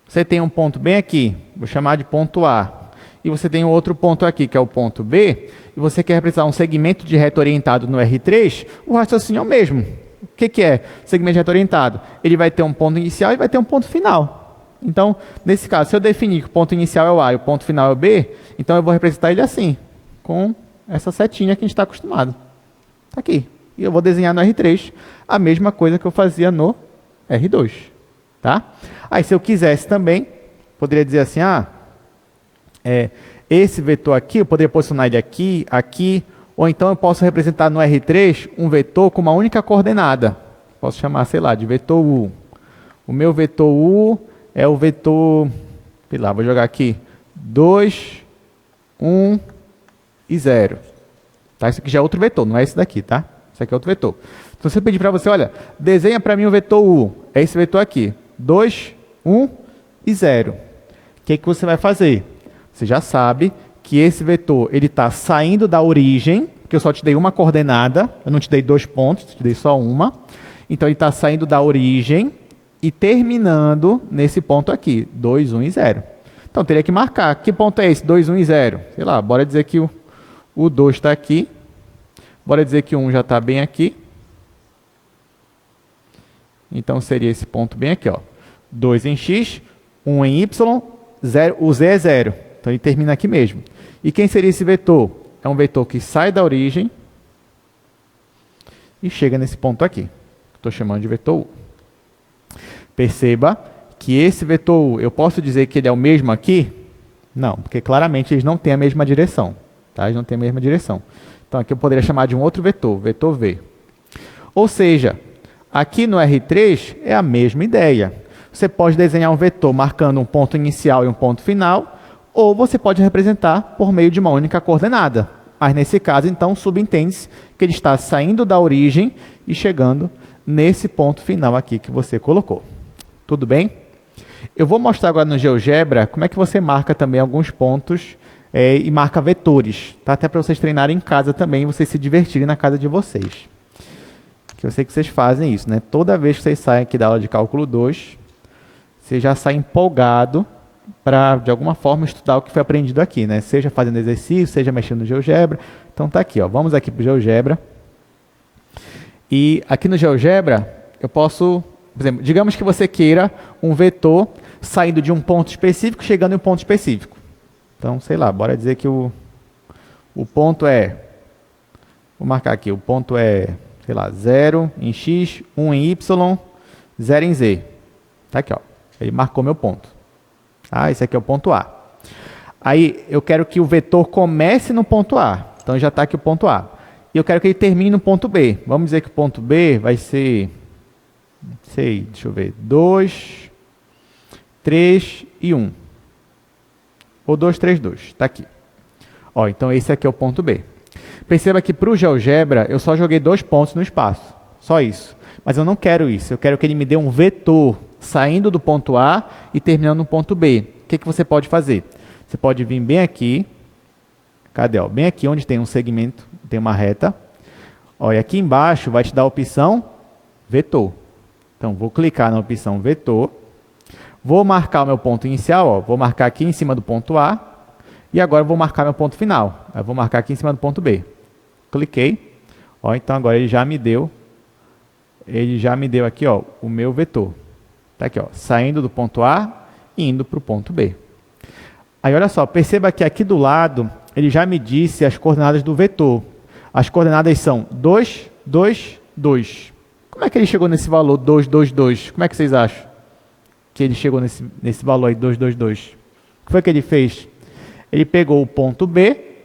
você tem um ponto bem aqui, vou chamar de ponto A, e você tem outro ponto aqui, que é o ponto B, e você quer representar um segmento de reto orientado no R3, o raciocínio é o mesmo. O que é segmento de reto orientado? Ele vai ter um ponto inicial e vai ter um ponto final. Então, nesse caso, se eu definir que o ponto inicial é o A e o ponto final é o B, então eu vou representar ele assim, com essa setinha que a gente está acostumado. Está aqui. E eu vou desenhar no R3 a mesma coisa que eu fazia no R2. Tá? Aí, se eu quisesse também, poderia dizer assim, esse vetor aqui, eu poderia posicionar ele aqui, aqui, ou então eu posso representar no R3 um vetor com uma única coordenada. Posso chamar, sei lá, de vetor U. O meu vetor U é o vetor, sei lá, vou jogar aqui, 2, 1 e 0. Tá? Isso aqui já é outro vetor, não é esse daqui, tá? Isso aqui é outro vetor. Então, se eu pedir para você, olha, desenha para mim o vetor U, é esse vetor aqui. 2, 1 e 0. O que você vai fazer? Você já sabe que esse vetor ele está saindo da origem, que eu só te dei uma coordenada, eu não te dei 2 pontos, te dei só uma. Então, ele está saindo da origem e terminando nesse ponto aqui, 2, 1 e 0. Então, teria que marcar. Que ponto é esse? 2, 1 e 0. Sei lá, bora dizer que o 2 está aqui. Bora dizer que o 1 já está bem aqui. Então, seria esse ponto bem aqui, ó. 2 em x, 1 em y, 0, o z é 0. Então, ele termina aqui mesmo. E quem seria esse vetor? É um vetor que sai da origem e chega nesse ponto aqui. Estou chamando de vetor U. Perceba que esse vetor U, eu posso dizer que ele é o mesmo aqui? Não, porque claramente eles não têm a mesma direção. Tá? Eles não têm a mesma direção. Então, aqui eu poderia chamar de um outro vetor, vetor V. Ou seja, aqui no R3 é a mesma ideia. Você pode desenhar um vetor marcando um ponto inicial e um ponto final, ou você pode representar por meio de uma única coordenada. Mas nesse caso, então, subentende-se que ele está saindo da origem e chegando nesse ponto final aqui que você colocou. Tudo bem? Eu vou mostrar agora no GeoGebra como é que você marca também alguns pontos e marca vetores. Tá? Até para vocês treinarem em casa também, vocês se divertirem na casa de vocês. Que eu sei que vocês fazem isso, né? Toda vez que vocês saem aqui da aula de cálculo 2, você já sai empolgado para, de alguma forma, estudar o que foi aprendido aqui, né? Seja fazendo exercício, seja mexendo no GeoGebra. Então, tá aqui, ó. Vamos aqui para o GeoGebra. E aqui no GeoGebra, eu posso, por exemplo, digamos que você queira um vetor saindo de um ponto específico, chegando em um ponto específico. Então, sei lá, bora dizer que o ponto é, vou marcar aqui, o ponto é, sei lá, 0 em x, 1 em y, 0 em z. Tá aqui, ó. Ele marcou meu ponto. Ah, esse aqui é o ponto A. Aí, eu quero que o vetor comece no ponto A. Então, já está aqui o ponto A. E eu quero que ele termine no ponto B. Vamos dizer que o ponto B vai ser, não sei, deixa eu ver, 2, 3 e 1. Ou 2, 3, 2. Está aqui. Ó, então, esse aqui é o ponto B. Perceba que para o GeoGebra, eu só joguei 2 pontos no espaço. Só isso. Mas eu não quero isso. Eu quero que ele me dê um vetor saindo do ponto A e terminando no ponto B. O que você pode fazer? Você pode vir bem aqui. Cadê? Ó? Bem aqui onde tem um segmento, tem uma reta. Ó, e aqui embaixo vai te dar a opção vetor. Então, vou clicar na opção vetor. Vou marcar o meu ponto inicial. Ó, vou marcar aqui em cima do ponto A. E agora eu vou marcar meu ponto final. Eu vou marcar aqui em cima do ponto B. Cliquei. Ó, então agora ele já me deu aqui, ó, o meu vetor. Tá aqui, ó, saindo do ponto A e indo para o ponto B. Aí olha só, perceba que aqui do lado ele já me disse as coordenadas do vetor. As coordenadas são 2, 2, 2. Como é que ele chegou nesse valor 2, 2, 2? Como é que vocês acham que ele chegou nesse valor aí 2, 2, 2? O que foi que ele fez? Ele pegou o ponto B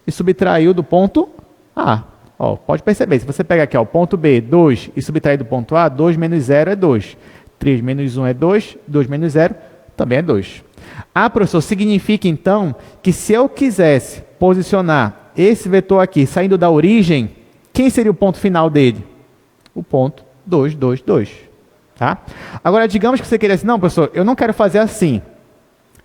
e subtraiu do ponto A. Ó, pode perceber, se você pegar aqui ó, o ponto B, 2, e subtrair do ponto A, 2 menos 0 é 2. 3 menos 1 é 2, 2 menos 0 também é 2. Ah, professor, significa então que se eu quisesse posicionar esse vetor aqui saindo da origem, quem seria o ponto final dele? O ponto 2, 2, 2. Tá? Agora, digamos que você queira assim, não, professor, eu não quero fazer assim.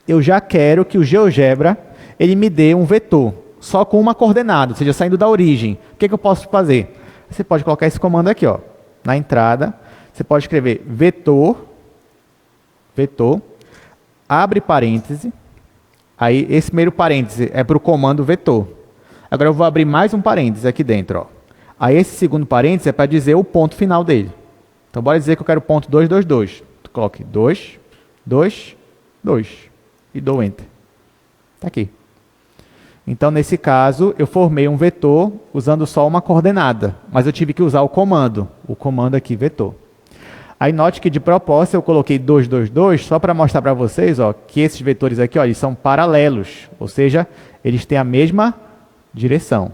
Eu já quero que o GeoGebra ele me dê um vetor, só com uma coordenada, ou seja, saindo da origem. O que eu posso fazer? Você pode colocar esse comando aqui, ó, na entrada. Você pode escrever vetor, abre parêntese. Aí, esse primeiro parêntese é para o comando vetor. Agora, eu vou abrir mais um parêntese aqui dentro. Ó. Aí, esse segundo parêntese é para dizer o ponto final dele. Então, bora dizer que eu quero o ponto 2, 2, 2. Coloque 2, 2, 2. E dou Enter. Está aqui. Então, nesse caso, eu formei um vetor usando só uma coordenada. Mas eu tive que usar o comando aqui, vetor. Aí note que de propósito eu coloquei 2, 2, 2, só para mostrar para vocês ó, que esses vetores aqui ó, eles são paralelos, ou seja, eles têm a mesma direção.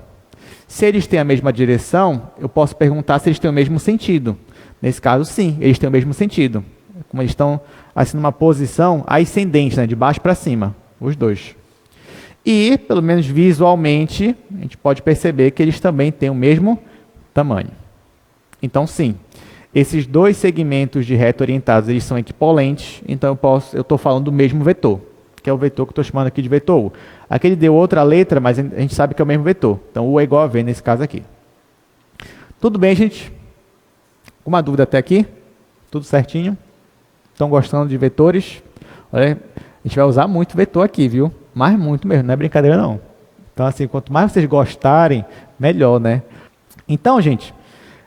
Se eles têm a mesma direção, eu posso perguntar se eles têm o mesmo sentido. Nesse caso, sim, eles têm o mesmo sentido. Como eles estão assim numa posição ascendente, né, de baixo para cima, os dois. E, pelo menos visualmente, a gente pode perceber que eles também têm o mesmo tamanho. Então, sim. Esses dois segmentos de reta orientados, eles são equipolentes, então eu estou falando do mesmo vetor, que é o vetor que eu estou chamando aqui de vetor U. Aqui ele deu outra letra, mas a gente sabe que é o mesmo vetor. Então, U é igual a V nesse caso aqui. Tudo bem, gente? Alguma dúvida até aqui? Tudo certinho? Estão gostando de vetores? Olha, a gente vai usar muito vetor aqui, viu? Mas muito mesmo, não é brincadeira não. Então, assim, quanto mais vocês gostarem, melhor, né? Então, gente...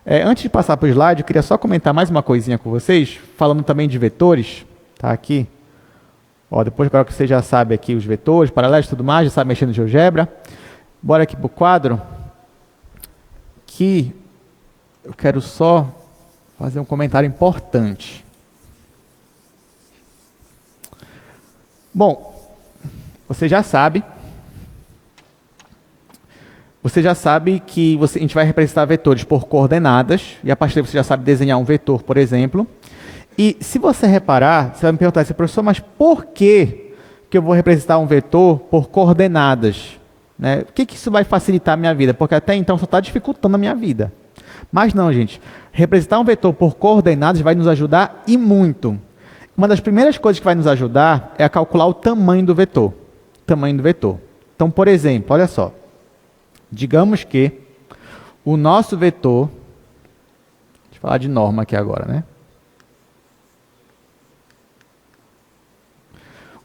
antes de passar para o slide, eu queria só comentar mais uma coisinha com vocês, falando também de vetores, tá aqui. Ó, depois agora que você já sabe aqui os vetores, paralelos e tudo mais, já sabe mexer no GeoGebra. Bora aqui para o quadro, que eu quero só fazer um comentário importante. Bom, você já sabe que a gente vai representar vetores por coordenadas, e a partir daí você já sabe desenhar um vetor, por exemplo. E se você reparar, você vai me perguntar assim, professor, mas por que eu vou representar um vetor por coordenadas? Né? O que isso vai facilitar a minha vida? Porque até então só está dificultando a minha vida. Mas não, gente. Representar um vetor por coordenadas vai nos ajudar e muito. Uma das primeiras coisas que vai nos ajudar é a calcular o tamanho do vetor. Então, por exemplo, olha só. Digamos que o nosso vetor, deixa eu falar de norma aqui agora, né?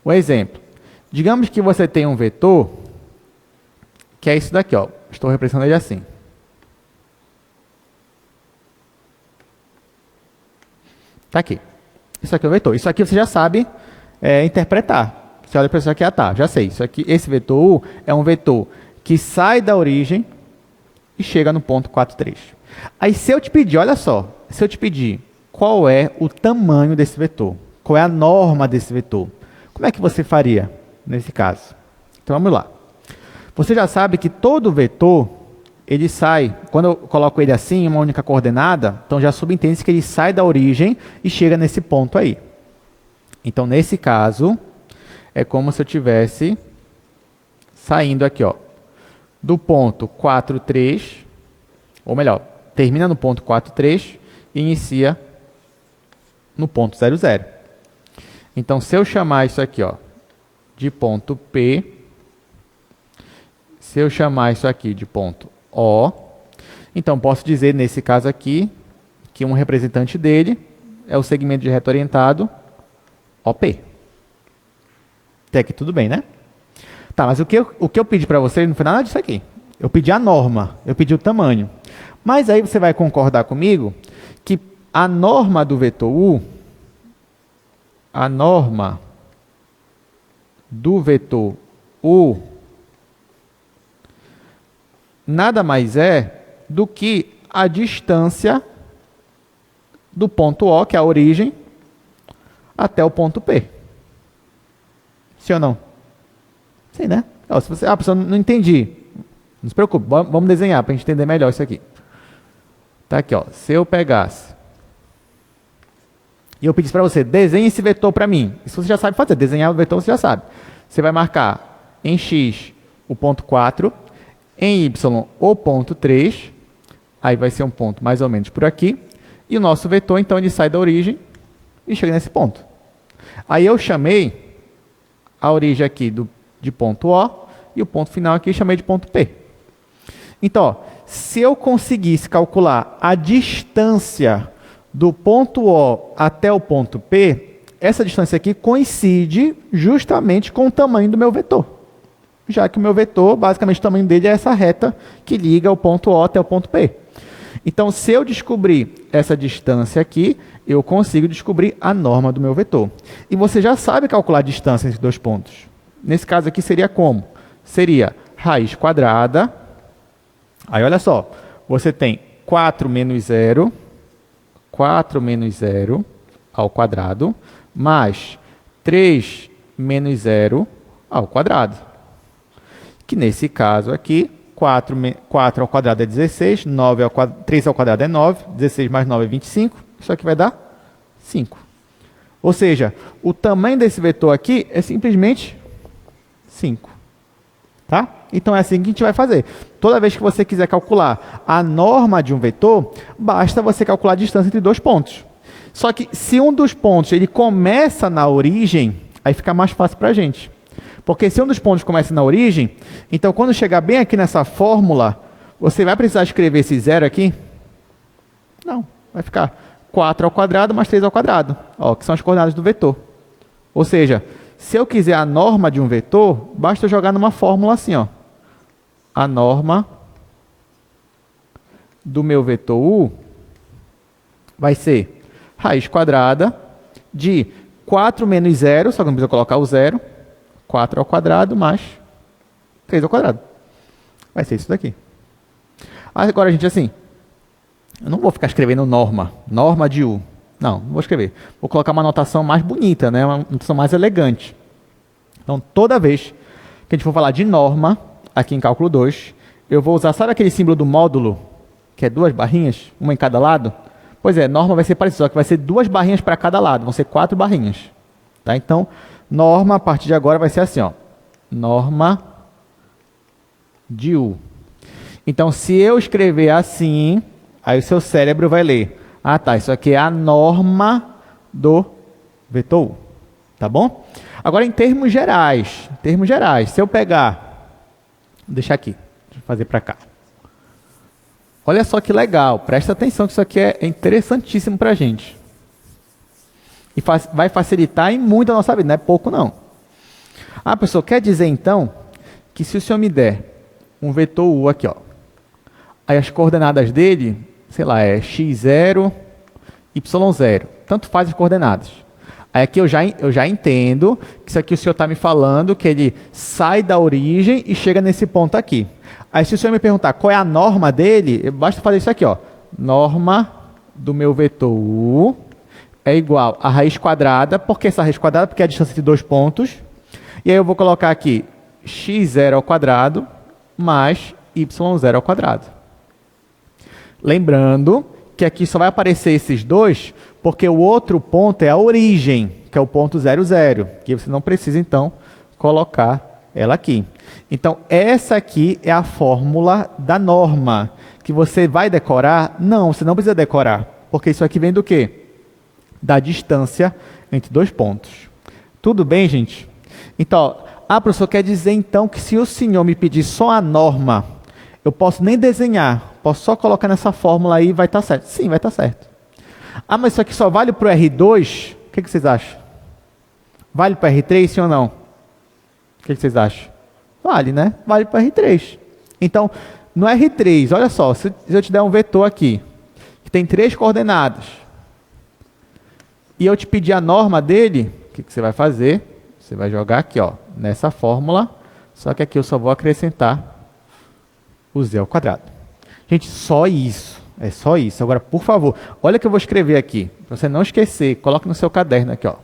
O exemplo, digamos que você tem um vetor, que é isso daqui, ó. Estou representando ele assim. Está aqui. Isso aqui é o vetor. Isso aqui você já sabe, interpretar. Você olha para isso aqui, tá, já sei. Isso aqui, esse vetor U é um vetor que sai da origem e chega no ponto 4, 3. Aí se eu te pedir, olha só, se eu te pedir qual é o tamanho desse vetor, qual é a norma desse vetor, como é que você faria nesse caso? Então vamos lá. Você já sabe que todo vetor, ele sai, quando eu coloco ele assim, em uma única coordenada, então já subentende que ele sai da origem e chega nesse ponto aí. Então, nesse caso, é como se eu tivesse saindo aqui, ó, do ponto 4, 3, ou melhor, termina no ponto 4, 3 e inicia no ponto 0, 0. Então, se eu chamar isso aqui, ó, de ponto P, se eu chamar isso aqui de ponto O, então posso dizer, nesse caso aqui, que um representante dele é o segmento de reto orientado OP. Até aqui tudo bem, né? Tá, mas o que eu pedi para você não foi nada disso aqui. Eu pedi a norma, eu pedi o tamanho. Mas aí você vai concordar comigo que a norma do vetor U, a norma do vetor U, nada mais é do que a distância do ponto O, que é a origem, até o ponto P. Sim ou não? Sim, né? Ó, se você, pessoal, não entendi. Não se preocupe, vamos desenhar para a gente entender melhor isso aqui. Tá aqui, ó. Se eu pegasse e eu pedisse para você, desenhe esse vetor para mim. Isso você já sabe fazer, desenhar o vetor você já sabe. Você vai marcar em X o ponto 4, em Y o ponto 3, aí vai ser um ponto mais ou menos por aqui, e o nosso vetor, então, ele sai da origem e chega nesse ponto. Aí eu chamei a origem aqui de ponto O, e o ponto final aqui chamei de ponto P. Então, ó, se eu conseguisse calcular a distância do ponto O até o ponto P, essa distância aqui coincide justamente com o tamanho do meu vetor. Já que o meu vetor, basicamente o tamanho dele é essa reta que liga o ponto O até o ponto P. Então, se eu descobrir essa distância aqui, eu consigo descobrir a norma do meu vetor. E você já sabe calcular a distância entre dois pontos. Nesse caso aqui seria como? Seria raiz quadrada. Aí, olha só, você tem 4 menos 0 ao quadrado, mais 3 menos 0 ao quadrado. Que nesse caso aqui, 4 ao quadrado é 16, 3 ao quadrado é 9, 16 mais 9 é 25, isso aqui vai dar 5. Ou seja, o tamanho desse vetor aqui é simplesmente 5. Tá? Então é assim que a gente vai fazer. Toda vez que você quiser calcular a norma de um vetor, basta você calcular a distância entre dois pontos. Só que se um dos pontos ele começa na origem, aí fica mais fácil para a gente. Porque se um dos pontos começa na origem, então quando chegar bem aqui nessa fórmula, você vai precisar escrever esse zero aqui? Não, vai ficar 4 ao quadrado mais 3 ao quadrado, ó, que são as coordenadas do vetor. Ou seja, se eu quiser a norma de um vetor, basta eu jogar numa fórmula assim, ó. A norma do meu vetor U vai ser raiz quadrada de 4 menos 0, só que não precisa colocar o zero, 4 ao quadrado mais 3 ao quadrado. Vai ser isso daqui. Agora, gente, assim, eu não vou ficar escrevendo norma de U. Não vou escrever. Vou colocar uma notação mais bonita, né? Uma notação mais elegante. Então, toda vez que a gente for falar de norma, aqui em cálculo 2, eu vou usar, sabe aquele símbolo do módulo, que é 2 barrinhas, uma em cada lado? Pois é, norma vai ser parecido, só que vai ser 2 barrinhas para cada lado, vão ser 4 barrinhas. Tá? Então, norma, a partir de agora, vai ser assim, ó. Norma de U. Então, se eu escrever assim, aí o seu cérebro vai ler. Ah, tá, isso aqui é a norma do vetor U. Tá bom? Agora, em termos gerais, se eu pegar, vou deixar aqui, deixa eu fazer para cá. Olha só que legal, presta atenção que isso aqui é interessantíssimo para a gente. E vai facilitar em muito a nossa vida, não é pouco não. Ah, pessoal, quer dizer então que se o senhor me der um vetor U aqui, ó, aí as coordenadas dele, sei lá, é x0, y0, tanto faz as coordenadas. Aí aqui eu já entendo que isso aqui o senhor está me falando que ele sai da origem e chega nesse ponto aqui. Aí se o senhor me perguntar qual é a norma dele, basta fazer isso aqui, ó. Norma do meu vetor U é igual a raiz quadrada. Por que essa raiz quadrada? Porque é a distância de 2 pontos. E aí eu vou colocar aqui x0 ao quadrado mais y0 ao quadrado. Lembrando que aqui só vai aparecer esses dois porque o outro ponto é a origem, que é o ponto 0, 0. Que você não precisa, então, colocar ela aqui. Então, essa aqui é a fórmula da norma. Que você vai decorar? Não, você não precisa decorar. Porque isso aqui vem do quê? Da distância entre 2 pontos. Tudo bem, gente? Então, professor, quer dizer então que se o senhor me pedir só a norma, eu posso nem desenhar, posso só colocar nessa fórmula aí e vai estar certo. Sim, vai estar certo. Mas isso aqui só vale para o R2? O que vocês acham? Vale para R3, sim ou não? O que vocês acham? Vale, né? Vale para R3. Então, no R3, olha só, se eu te der um vetor aqui, que tem 3 coordenadas, e eu te pedir a norma dele, o que você vai fazer? Você vai jogar aqui, ó, nessa fórmula, só que aqui eu só vou acrescentar o z ao quadrado. Gente, só isso. É só isso. Agora, por favor, olha o que eu vou escrever aqui. Para você não esquecer, coloque no seu caderno aqui, ó.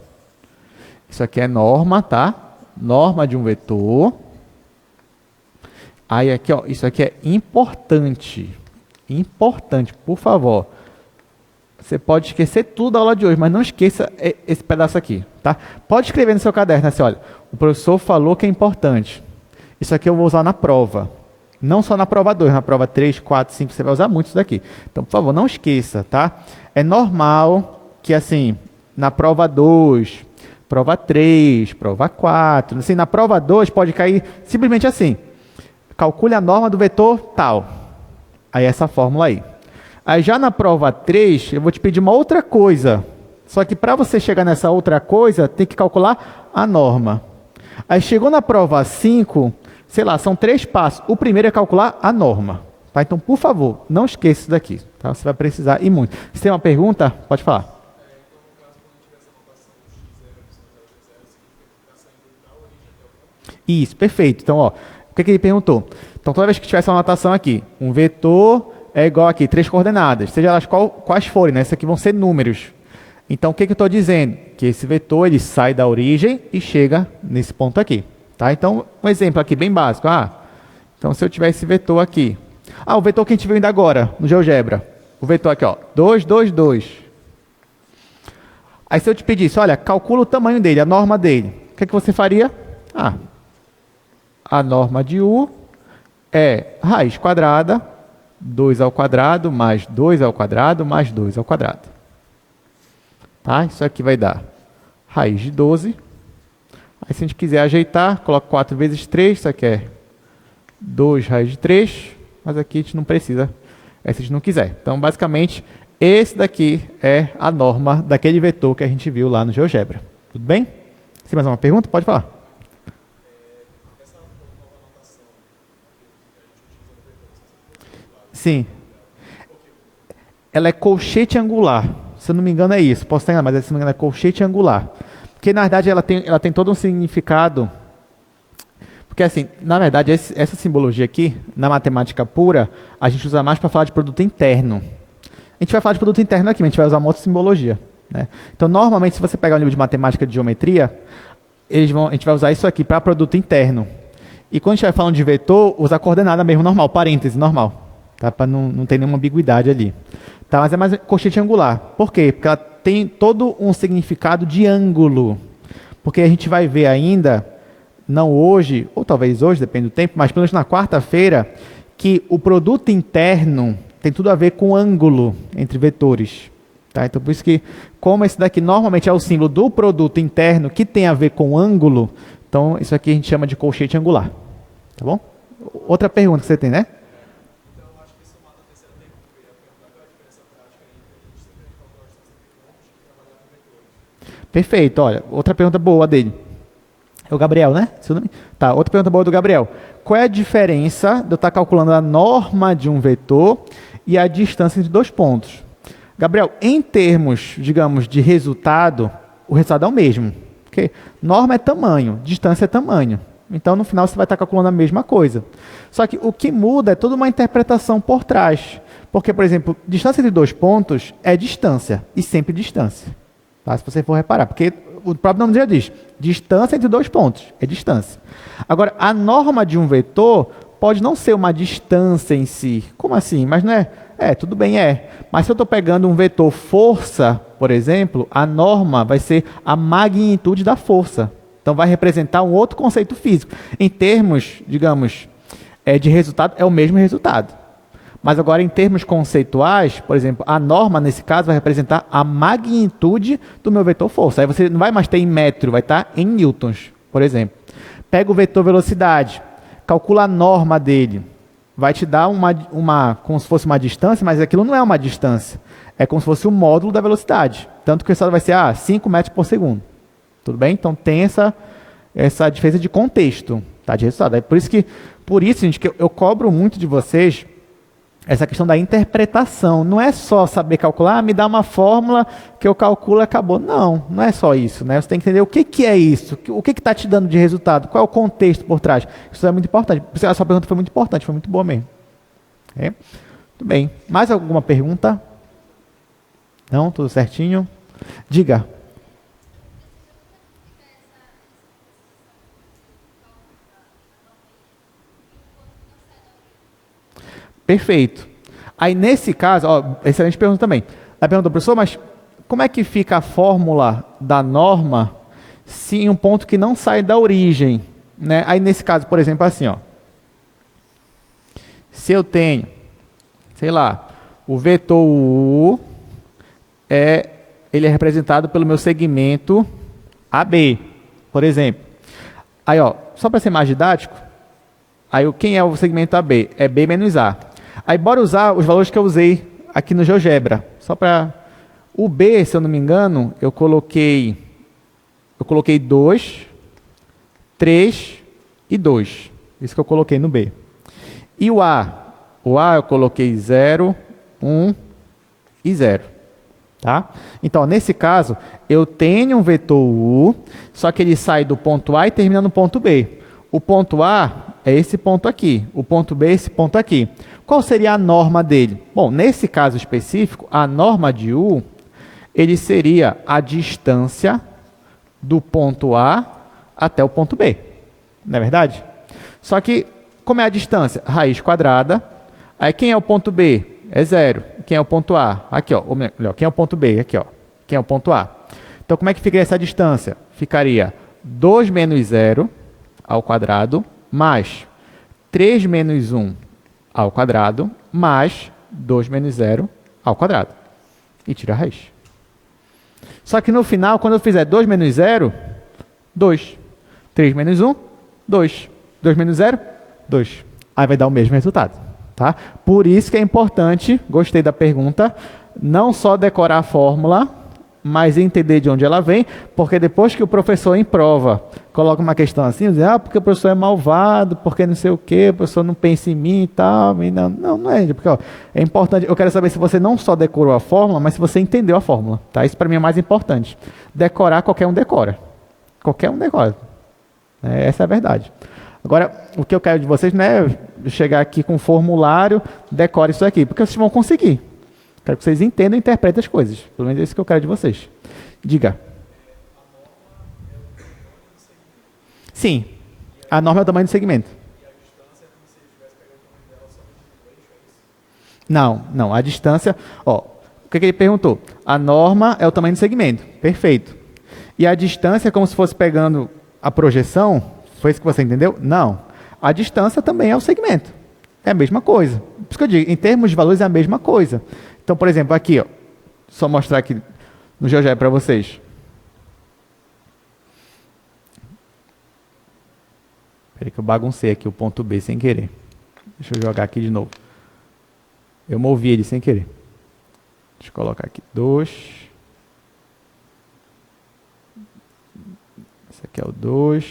Isso aqui é norma, tá? Norma de um vetor. Aí aqui, ó, isso aqui é importante. Importante, por favor. Você pode esquecer tudo da aula de hoje, mas não esqueça esse pedaço aqui, tá? Pode escrever no seu caderno assim, olha, o professor falou que é importante. Isso aqui eu vou usar na prova. Não só na prova 2, na prova 3, 4, 5, você vai usar muito isso daqui. Então, por favor, não esqueça, tá? É normal que, assim, na prova 2, prova 3, prova 4, assim, na prova 2 pode cair simplesmente assim. Calcule a norma do vetor tal. Aí essa fórmula aí. Aí já na prova 3, eu vou te pedir uma outra coisa. Só que para você chegar nessa outra coisa, tem que calcular a norma. Aí chegou na prova 5, sei lá, são 3 passos. O primeiro é calcular a norma. Tá? Então, por favor, não esqueça isso daqui. Tá? Você vai precisar e muito. Se tem uma pergunta, pode falar. Isso, perfeito. Então, ó, o que ele perguntou? Então, toda vez que tivesse uma anotação aqui, um vetor é igual aqui, 3 coordenadas, seja elas quais forem, né? Esses aqui vão ser números. Então, o que eu estou dizendo? Que esse vetor ele sai da origem e chega nesse ponto aqui. Tá? Então, um exemplo aqui bem básico. Então, se eu tiver esse vetor aqui. O vetor que a gente viu ainda agora, no GeoGebra. O vetor aqui, ó, 2, 2, 2. Aí, se eu te pedisse, olha, calcula o tamanho dele, a norma dele. O que você faria? A norma de U é raiz quadrada, 2 ao quadrado, mais 2 ao quadrado, mais 2 ao quadrado. Tá? Isso aqui vai dar raiz de 12. Aí, se a gente quiser ajeitar, coloca 4 vezes 3, isso aqui é 2 raiz de 3, mas aqui a gente não precisa, se a gente não quiser. Então, basicamente, esse daqui é a norma daquele vetor que a gente viu lá no GeoGebra. Tudo bem? Se mais uma pergunta, pode falar. Sim. Ela é colchete angular. Se eu não me engano é isso. Posso estar enganado, mas se não me engano é colchete angular. Porque, na verdade, ela tem todo um significado. Porque, assim, na verdade, essa simbologia aqui, na matemática pura, a gente usa mais para falar de produto interno. A gente vai falar de produto interno aqui, mas a gente vai usar uma outra simbologia. Né? Então, normalmente, se você pegar um livro de matemática de geometria, a gente vai usar isso aqui para produto interno. E quando a gente vai falando de vetor, usa a coordenada mesmo, normal, parêntese, normal. Tá? Para não ter nenhuma ambiguidade ali. Tá? Mas é mais colchete angular. Por quê? Porque ela tem todo um significado de ângulo. Porque a gente vai ver ainda, não hoje, ou talvez hoje, depende do tempo, mas pelo menos na quarta-feira, que o produto interno tem tudo a ver com ângulo entre vetores. Tá? Então, por isso que, como esse daqui normalmente é o símbolo do produto interno, que tem a ver com ângulo, então isso aqui a gente chama de colchete angular. Tá bom? Outra pergunta que você tem, né? Perfeito, olha, outra pergunta boa dele. É o Gabriel, né? Seu nome? Tá, outra pergunta boa do Gabriel. Qual é a diferença de eu estar calculando a norma de um vetor e a distância entre 2 pontos? Gabriel, em termos, digamos, de resultado, o resultado é o mesmo. Porque norma é tamanho, distância é tamanho. Então, no final, você vai estar calculando a mesma coisa. Só que o que muda é toda uma interpretação por trás. Porque, por exemplo, distância entre dois pontos é distância, e sempre distância. Tá? Se você for reparar, porque o próprio nome já diz, distância entre dois pontos, é distância. Agora, a norma de um vetor pode não ser uma distância em si. Como assim? Mas não é? Tudo bem, é. Mas se eu estou pegando um vetor força, por exemplo, a norma vai ser a magnitude da força. Então, vai representar um outro conceito físico. Em termos, digamos, de resultado, é o mesmo resultado. Mas agora, em termos conceituais, por exemplo, a norma, nesse caso, vai representar a magnitude do meu vetor força. Aí você não vai mais ter em metro, vai estar em newtons, por exemplo. Pega o vetor velocidade, calcula a norma dele. Vai te dar como se fosse uma distância, mas aquilo não é uma distância. É como se fosse o módulo da velocidade. Tanto que o resultado vai ser 5 metros por segundo. Tudo bem? Então, tem essa diferença de contexto, tá, de resultado. Por isso, gente, que eu cobro muito de vocês essa questão da interpretação. Não é só saber calcular, me dá uma fórmula que eu calculo e acabou. Não é só isso, né? Você tem que entender o que é isso, o que está te dando de resultado, qual é o contexto por trás. Isso é muito importante. A sua pergunta foi muito importante, foi muito boa mesmo. Muito bem. Mais alguma pergunta? Não? Tudo certinho? Diga. Perfeito. Aí, nesse caso, excelente pergunta também. A pergunta do professor, mas como é que fica a fórmula da norma se em um ponto que não sai da origem? Né? Aí, nesse caso, por exemplo, assim, se eu tenho, sei lá, o vetor U, ele é representado pelo meu segmento AB, por exemplo. Aí, só para ser mais didático, aí quem é o segmento AB? É B menos A. Aí, bora usar os valores que eu usei aqui no GeoGebra. Só para... O B, se eu não me engano, eu coloquei 2, 3 e 2. Isso que eu coloquei no B. E o A eu coloquei 0, 1 e 0. Tá? Então, nesse caso, eu tenho um vetor U, só que ele sai do ponto A e termina no ponto B. O ponto A é esse ponto aqui, o ponto B é esse ponto aqui. Qual seria a norma dele? Bom, nesse caso específico, a norma de U, ele seria a distância do ponto A até o ponto B. Não é verdade? Só que, como é a distância? Raiz quadrada. Aí, quem é o ponto B? É 0. Quem é o ponto A? Aqui, ou melhor, quem é o ponto B? Aqui, quem é o ponto A? Então, como é que ficaria essa distância? Ficaria 2 menos 0 ao quadrado, mais 3 menos 1 ao quadrado, mais 2 menos 0 ao quadrado. E tira a raiz. Só que no final, quando eu fizer 2 menos 0, 2. 3 menos 1, 2. 2 menos 0, 2. Aí vai dar o mesmo resultado. Tá? Por isso que é importante, gostei da pergunta, não só decorar a fórmula, mas entender de onde ela vem, porque depois que o professor em prova coloca uma questão assim, diz, porque o professor é malvado, porque não sei o quê, o professor não pensa em mim e tal. E não é, porque é importante, eu quero saber se você não só decorou a fórmula, mas se você entendeu a fórmula. Tá? Isso para mim é mais importante. Decorar, qualquer um decora. Qualquer um decora. Essa é a verdade. Agora, o que eu quero de vocês não é chegar aqui com um formulário, decore isso aqui, porque vocês vão conseguir. Quero que vocês entendam e interpretem as coisas. Pelo menos é isso que eu quero de vocês. Diga. Sim. A norma é o tamanho do segmento. Não. A distância... o que ele perguntou? A norma é o tamanho do segmento. Perfeito. E a distância é como se fosse pegando a projeção? Foi isso que você entendeu? Não. A distância também é o segmento. É a mesma coisa. Por isso que eu digo, em termos de valores é a mesma coisa. Então, por exemplo, aqui, só mostrar aqui no GeoGebra para vocês. Espera aí que eu baguncei aqui o ponto B sem querer. Deixa eu jogar aqui de novo. Eu movi ele sem querer. Deixa eu colocar aqui 2. Esse aqui é o 2.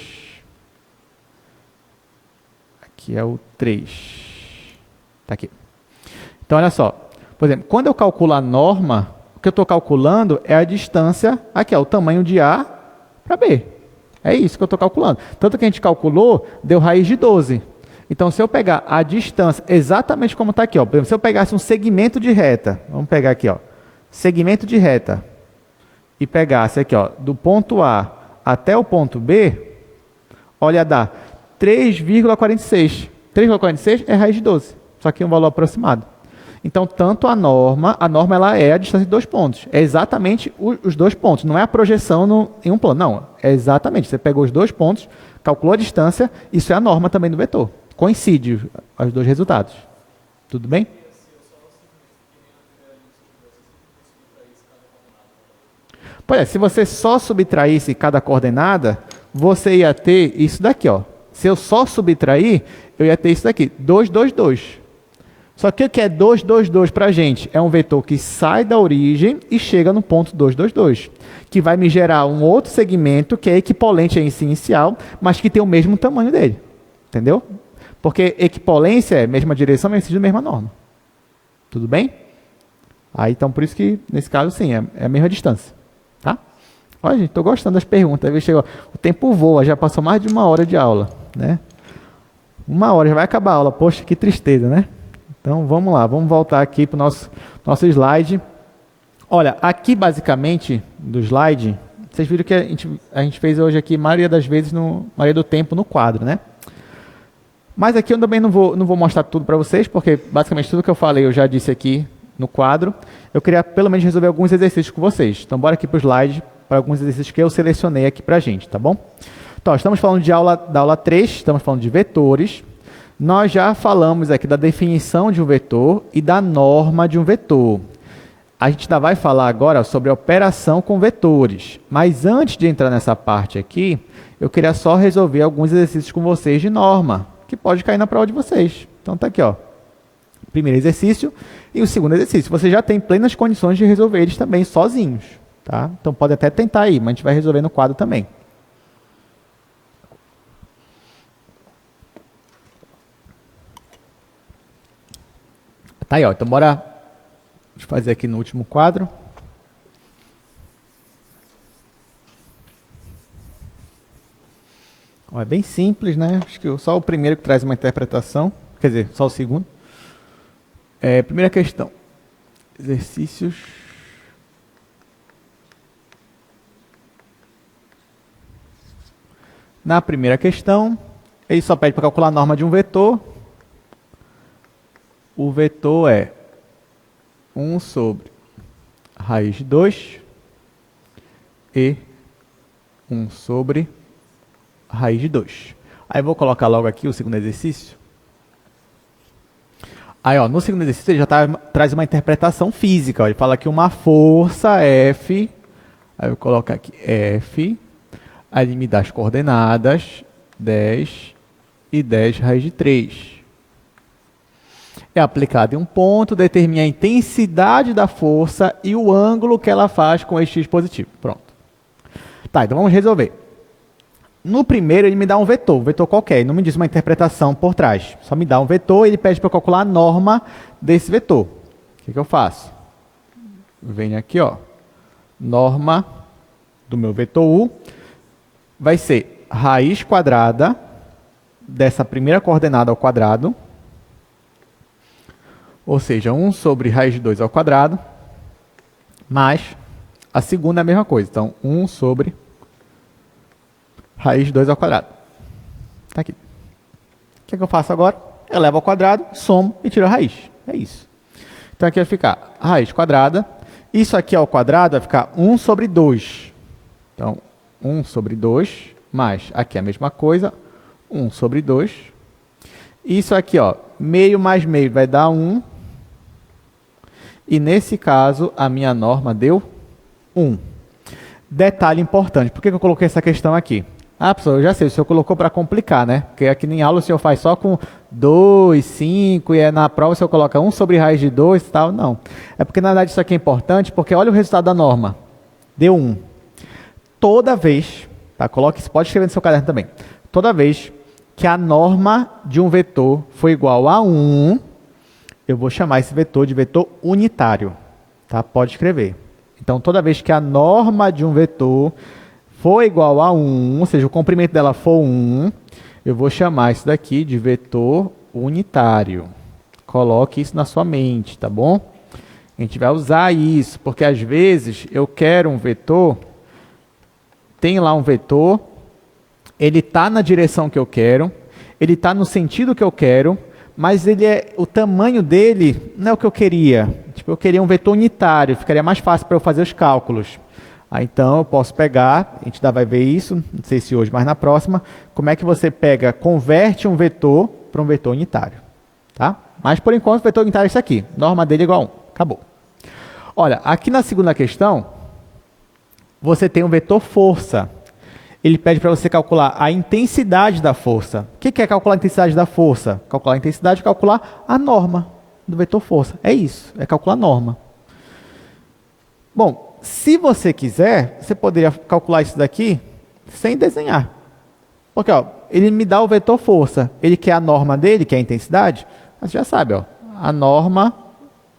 Aqui é o 3. Está aqui. Então, olha só. Por exemplo, quando eu calculo a norma, que eu estou calculando é a distância, aqui, ó, o tamanho de A para B. É isso que eu estou calculando. Tanto que a gente calculou, deu raiz de 12. Então, se eu pegar a distância, exatamente como está aqui, ó, por exemplo, se eu pegasse um segmento de reta, vamos pegar aqui, ó, segmento de reta, e pegasse aqui, ó, do ponto A até o ponto B, olha, dá 3,46. 3,46 é raiz de 12, só que é um valor aproximado. Então, tanto a norma ela é a distância de 2 pontos. É exatamente os 2 pontos, não é a projeção em um plano. Não, é exatamente. Você pegou os 2 pontos, calculou a distância, isso é a norma também do vetor. Coincide os 2 resultados. Tudo bem? Pois é, se você só subtraísse cada coordenada, você ia ter isso daqui, ó. Se eu só subtrair, eu ia ter isso daqui, 2, 2, 2. Só que o que é 2, 2, 2 para a gente? É um vetor que sai da origem e chega no ponto 2, 2, 2, que vai me gerar um outro segmento que é equipolente a esse inicial, mas que tem o mesmo tamanho dele. Entendeu? Porque equipolência é mesma direção, mas sentido, mesma norma. Tudo bem? Aí, então, por isso que, nesse caso, sim, é a mesma distância. Tá? Olha, gente, estou gostando das perguntas. Chegou, o tempo voa, já passou mais de 1 hora de aula. Né? 1 hora, já vai acabar a aula. Poxa, que tristeza, né? Então, vamos lá, vamos voltar aqui para o nosso slide. Olha, aqui basicamente do slide, vocês viram que a gente fez hoje aqui, maioria das vezes, maioria do tempo no quadro, né? Mas aqui eu também não vou mostrar tudo para vocês, porque basicamente tudo que eu falei eu já disse aqui no quadro. Eu queria pelo menos resolver alguns exercícios com vocês. Então, bora aqui para o slide, para alguns exercícios que eu selecionei aqui para a gente, tá bom? Então, estamos falando da aula 3, estamos falando de vetores. Nós já falamos aqui da definição de um vetor e da norma de um vetor. A gente ainda vai falar agora sobre a operação com vetores. Mas antes de entrar nessa parte aqui, eu queria só resolver alguns exercícios com vocês de norma, que pode cair na prova de vocês. Então tá aqui, ó. Primeiro exercício e o segundo exercício. Você já tem plenas condições de resolver eles também sozinhos, tá? Então pode até tentar aí, mas a gente vai resolver no quadro também. Tá aí, ó. Então, bora fazer aqui no último quadro. Ó, é bem simples, né? Acho que só o primeiro que traz uma interpretação. Quer dizer, só o segundo. Primeira questão. Exercícios. Na primeira questão, ele só pede para calcular a norma de um vetor. O vetor é 1 sobre raiz de 2 e 1 sobre raiz de 2. Aí eu vou colocar logo aqui o segundo exercício. Aí, ó, no segundo exercício ele já traz uma interpretação física. Ó, ele fala que uma força F, aí eu coloco aqui F, aí ele me dá as coordenadas 10 e 10 raiz de 3. É aplicada em um ponto, determina a intensidade da força e o ângulo que ela faz com esse x positivo. Pronto. Tá, então vamos resolver. No primeiro, ele me dá um vetor qualquer, ele não me diz uma interpretação por trás. Só me dá um vetor e ele pede para eu calcular a norma desse vetor. O que eu faço? Venho aqui, ó. Norma do meu vetor U vai ser raiz quadrada dessa primeira coordenada ao quadrado, ou seja, 1 sobre raiz de 2 ao quadrado, mais a segunda é a mesma coisa. Então, 1 sobre raiz de 2 ao quadrado. Está aqui. O que eu faço agora? Eu levo ao quadrado, somo e tiro a raiz. É isso. Então, aqui vai ficar raiz quadrada. Isso aqui ao quadrado vai ficar 1 sobre 2. Então, 1 sobre 2, mais aqui a mesma coisa, 1 sobre 2. Isso aqui, ó, meio mais meio vai dar 1. E nesse caso, a minha norma deu 1. Detalhe importante, por que eu coloquei essa questão aqui? Ah, professor, eu já sei, o senhor colocou para complicar, né? Porque aqui em aula o senhor faz só com 2, 5, e na prova o senhor coloca 1 sobre raiz de 2 e tal. Não. É porque, na verdade, isso aqui é importante, porque olha o resultado da norma. Deu 1. Toda vez, tá? Coloque isso, pode escrever no seu caderno também. Toda vez que a norma de um vetor for igual a 1, eu vou chamar esse vetor de vetor unitário. Tá? Pode escrever. Então, toda vez que a norma de um vetor for igual a 1, ou seja, o comprimento dela for 1, eu vou chamar isso daqui de vetor unitário. Coloque isso na sua mente, tá bom? A gente vai usar isso, porque às vezes eu quero um vetor, tem lá um vetor, ele está na direção que eu quero, ele está no sentido que eu quero, mas o tamanho dele não é o que eu queria. Tipo, eu queria um vetor unitário, ficaria mais fácil para eu fazer os cálculos. Então, eu posso pegar, a gente vai ver isso, não sei se hoje, mas na próxima, como é que você converte um vetor para um vetor unitário. Tá? Mas, por enquanto, o vetor unitário é isso aqui. Norma dele é igual a 1. Acabou. Olha, aqui na segunda questão, você tem um vetor força. Ele pede para você calcular a intensidade da força. O que é calcular a intensidade da força? Calcular a intensidade é calcular a norma do vetor força. É isso, é calcular a norma. Bom, se você quiser, você poderia calcular isso daqui sem desenhar. Porque ó, ele me dá o vetor força. Ele quer a norma dele, que é a intensidade. Você já sabe, ó, a norma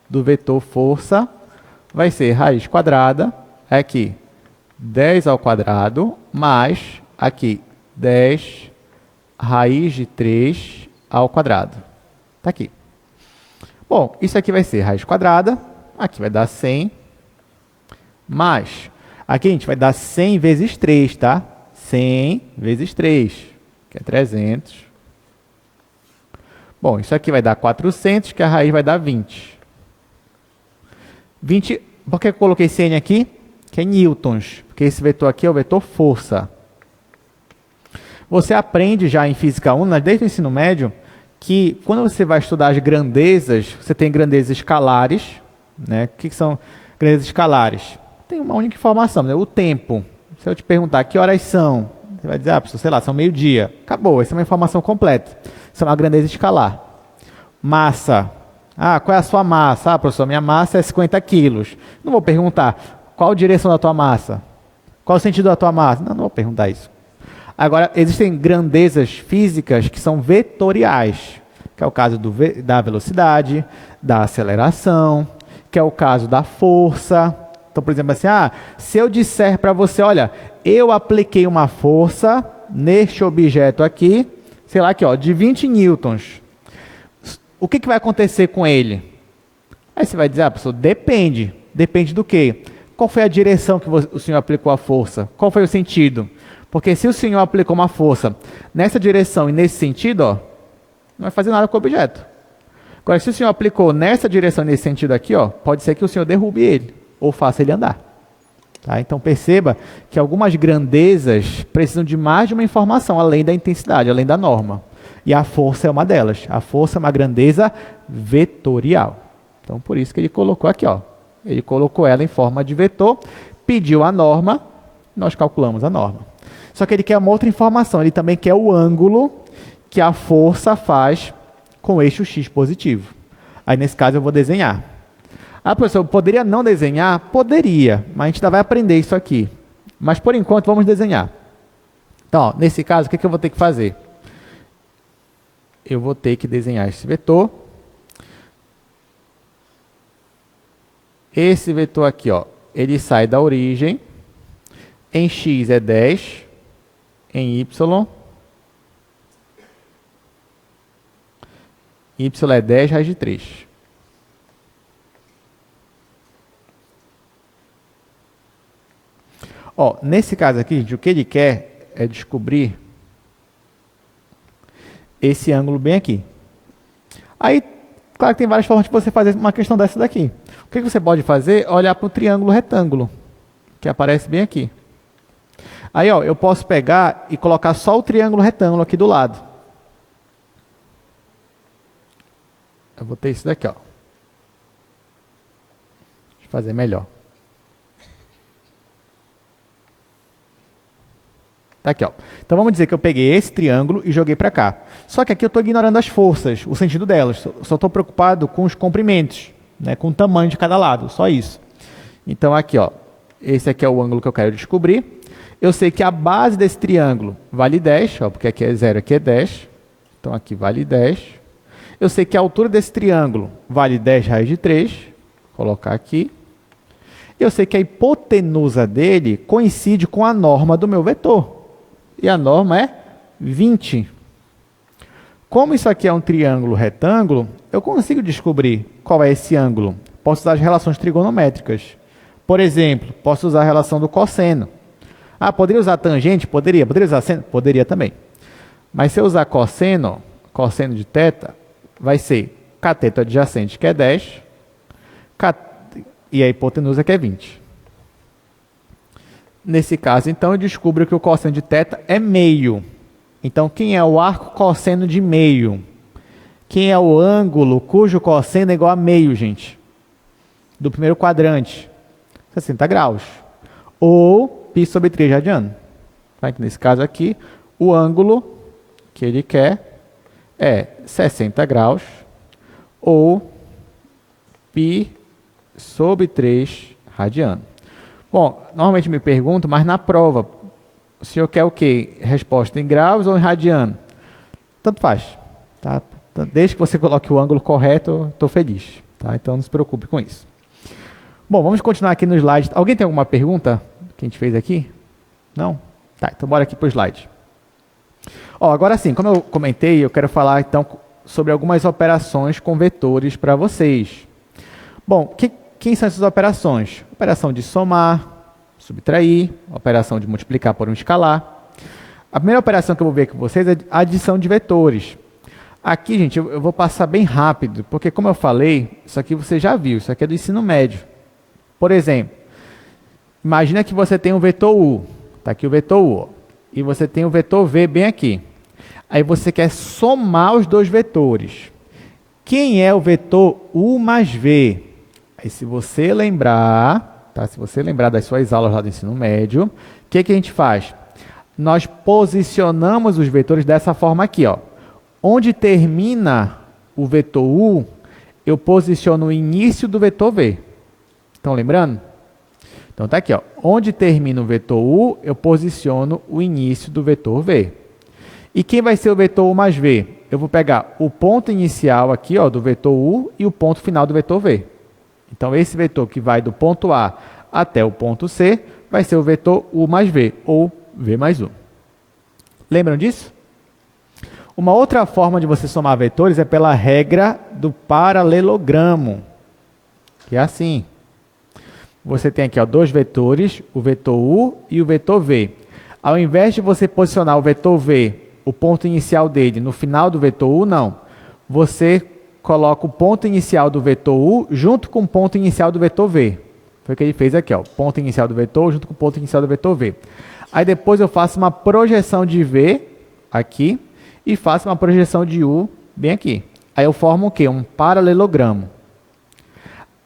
do vetor força vai ser raiz quadrada, aqui 10 ao quadrado, mais aqui 10 raiz de 3 ao quadrado. Está aqui. Bom, isso aqui vai ser raiz quadrada, aqui vai dar 100, mais, aqui a gente vai dar 100 vezes 3, tá? 100 vezes 3, que é 300. Bom, isso aqui vai dar 400, que a raiz vai dar 20. 20, por que eu coloquei 100 aqui? Que é newtons, porque esse vetor aqui é o vetor força. Você aprende já em Física 1, desde o ensino médio, que quando você vai estudar as grandezas, você tem grandezas escalares, né? O que são grandezas escalares? Tem uma única informação, né? O tempo. Se eu te perguntar que horas são, você vai dizer, professor, sei lá, são meio-dia. Acabou, essa é uma informação completa. Isso é uma grandeza escalar. Massa. Qual é a sua massa? Professor, minha massa é 50 quilos. Não vou perguntar qual a direção da tua massa. Qual o sentido da tua massa? Não vou perguntar isso. Agora, existem grandezas físicas que são vetoriais, que é o caso da velocidade, da aceleração, que é o caso da força. Então, por exemplo, assim, se eu disser para você, olha, eu apliquei uma força neste objeto aqui, sei lá aqui, ó, de 20 newtons. O que vai acontecer com ele? Aí você vai dizer, professor, depende. Depende do quê? Qual foi a direção que o senhor aplicou a força? Qual foi o sentido? Porque se o senhor aplicou uma força nessa direção e nesse sentido, ó, não vai fazer nada com o objeto. Agora, se o senhor aplicou nessa direção e nesse sentido aqui, ó, pode ser que o senhor derrube ele ou faça ele andar. Tá? Então, perceba que algumas grandezas precisam de mais de uma informação, além da intensidade, além da norma. E a força é uma delas. A força é uma grandeza vetorial. Então, por isso que ele colocou aqui, ó. Ele colocou ela em forma de vetor, pediu a norma, nós calculamos a norma. Só que ele quer uma outra informação, ele também quer o ângulo que a força faz com o eixo x positivo. Aí, nesse caso, eu vou desenhar. Professor, eu poderia não desenhar? Poderia, mas a gente ainda vai aprender isso aqui. Mas, por enquanto, vamos desenhar. Então, ó, nesse caso, o que eu vou ter que fazer? Eu vou ter que desenhar esse vetor. Esse vetor aqui, ó, ele sai da origem. Em x é 10. Em y é 10 raiz de 3. Ó, nesse caso aqui, gente, o que ele quer é descobrir esse ângulo bem aqui. Aí, claro que tem várias formas de você fazer uma questão dessa daqui. O que você pode fazer? Olhar para o triângulo retângulo, que aparece bem aqui. Aí, ó, eu posso pegar e colocar só o triângulo retângulo aqui do lado. Eu vou ter isso daqui, ó. Deixa eu fazer melhor. Tá aqui, ó. Então, vamos dizer que eu peguei esse triângulo e joguei para cá. Só que aqui eu estou ignorando as forças, o sentido delas. Só estou preocupado com os comprimentos, né, com o tamanho de cada lado, só isso. Então, aqui, ó, esse aqui é o ângulo que eu quero descobrir. Eu sei que a base desse triângulo vale 10, ó, porque aqui é 0, aqui é 10. Então, aqui vale 10. Eu sei que a altura desse triângulo vale 10 raiz de 3. Vou colocar aqui. Eu sei que a hipotenusa dele coincide com a norma do meu vetor. E a norma é 20. Como isso aqui é um triângulo retângulo, eu consigo descobrir qual é esse ângulo. Posso usar as relações trigonométricas. Por exemplo, posso usar a relação do cosseno. Ah, poderia usar tangente? Poderia. Poderia usar seno? Poderia também. Mas se eu usar cosseno, cosseno de θ, vai ser cateto adjacente, que é 10, e a hipotenusa, que é 20. Nesse caso, então, eu descubro que o cosseno de θ é meio. Então, quem é o arco cosseno de meio? Quem é o ângulo cujo cosseno é igual a meio, gente? Do primeiro quadrante. 60 graus. Ou π sobre 3 radiano. Nesse caso aqui, o ângulo que ele quer é 60 graus ou π sobre 3 radiano. Bom, normalmente me pergunto, mas na prova, o senhor quer o quê? Resposta em graus ou em radiano? Tanto faz. Tá? Desde que você coloque o ângulo correto, estou feliz. Tá? Então não se preocupe com isso. Bom, vamos continuar aqui no slide. Alguém tem alguma pergunta que a gente fez aqui? Não? Tá, então bora aqui para o slide. Ó, agora sim, como eu comentei, eu quero falar então sobre algumas operações com vetores para vocês. Bom, quem são essas operações? Operação de somar, subtrair, operação de multiplicar por um escalar. A primeira operação que eu vou ver com vocês é a adição de vetores. Aqui, gente, eu vou passar bem rápido, porque como eu falei, isso aqui você já viu, isso aqui é do ensino médio. Por exemplo, imagina que você tem um vetor U, está aqui o vetor U, e você tem o vetor V bem aqui. Aí você quer somar os dois vetores. Quem é o vetor U mais V? Aí se você lembrar, tá? Se você lembrar das suas aulas lá do ensino médio, o que a gente faz? Nós posicionamos os vetores dessa forma aqui, ó. Onde termina o vetor U, eu posiciono o início do vetor V. Estão lembrando? Então tá aqui, ó. Onde termina o vetor U, eu posiciono o início do vetor V. E quem vai ser o vetor U mais V? Eu vou pegar o ponto inicial aqui, ó, do vetor U e o ponto final do vetor V. Então esse vetor que vai do ponto A até o ponto C vai ser o vetor U mais V, ou V mais U. Lembram disso? Uma outra forma de você somar vetores é pela regra do paralelogramo, que é assim. Você tem aqui, ó, dois vetores, o vetor U e o vetor V. Ao invés de você posicionar o vetor V, o ponto inicial dele, no final do vetor U, não. Você coloca o ponto inicial do vetor U junto com o ponto inicial do vetor V. Foi o que ele fez aqui, ó, ponto inicial do vetor junto com o ponto inicial do vetor V. Aí depois eu faço uma projeção de V aqui e faço uma projeção de U bem aqui. Aí eu formo o quê? Um paralelogramo.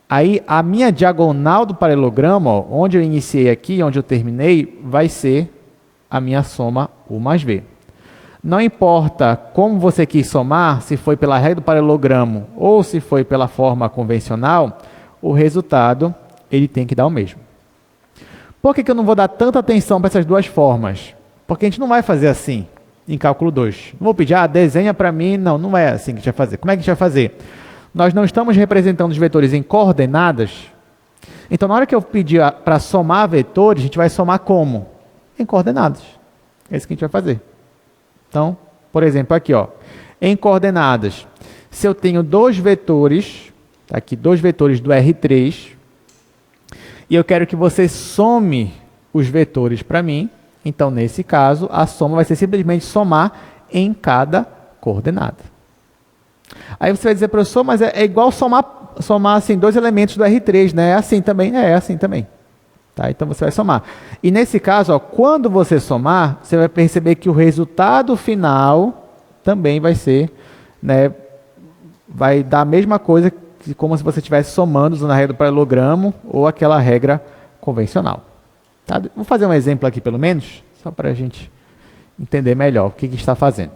Aí a minha diagonal do paralelogramo, ó, onde eu iniciei aqui, onde eu terminei, vai ser a minha soma U mais V. Não importa como você quis somar, se foi pela regra do paralelogramo ou se foi pela forma convencional, o resultado ele tem que dar o mesmo. Por que eu não vou dar tanta atenção para essas duas formas? Porque a gente não vai fazer assim em cálculo 2. Não vou pedir, desenha para mim. Não é assim que a gente vai fazer. Como é que a gente vai fazer? Nós não estamos representando os vetores em coordenadas. Então, na hora que eu pedir para somar vetores, a gente vai somar como? Em coordenadas. É isso que a gente vai fazer. Então, por exemplo, aqui, ó, em coordenadas, se eu tenho dois vetores, tá aqui dois vetores do R3, e eu quero que você some os vetores para mim, então, nesse caso, a soma vai ser simplesmente somar em cada coordenada. Aí você vai dizer, professor, mas é igual somar assim, dois elementos do R3, né? É assim também? É assim também. Tá? Então, você vai somar. E nesse caso, ó, quando você somar, você vai perceber que o resultado final também vai ser, né, vai dar a mesma coisa que como se você estivesse somando usando a regra do paralelogramo ou aquela regra convencional. Tá? Vou fazer um exemplo aqui, pelo menos, só para a gente entender melhor o que está fazendo.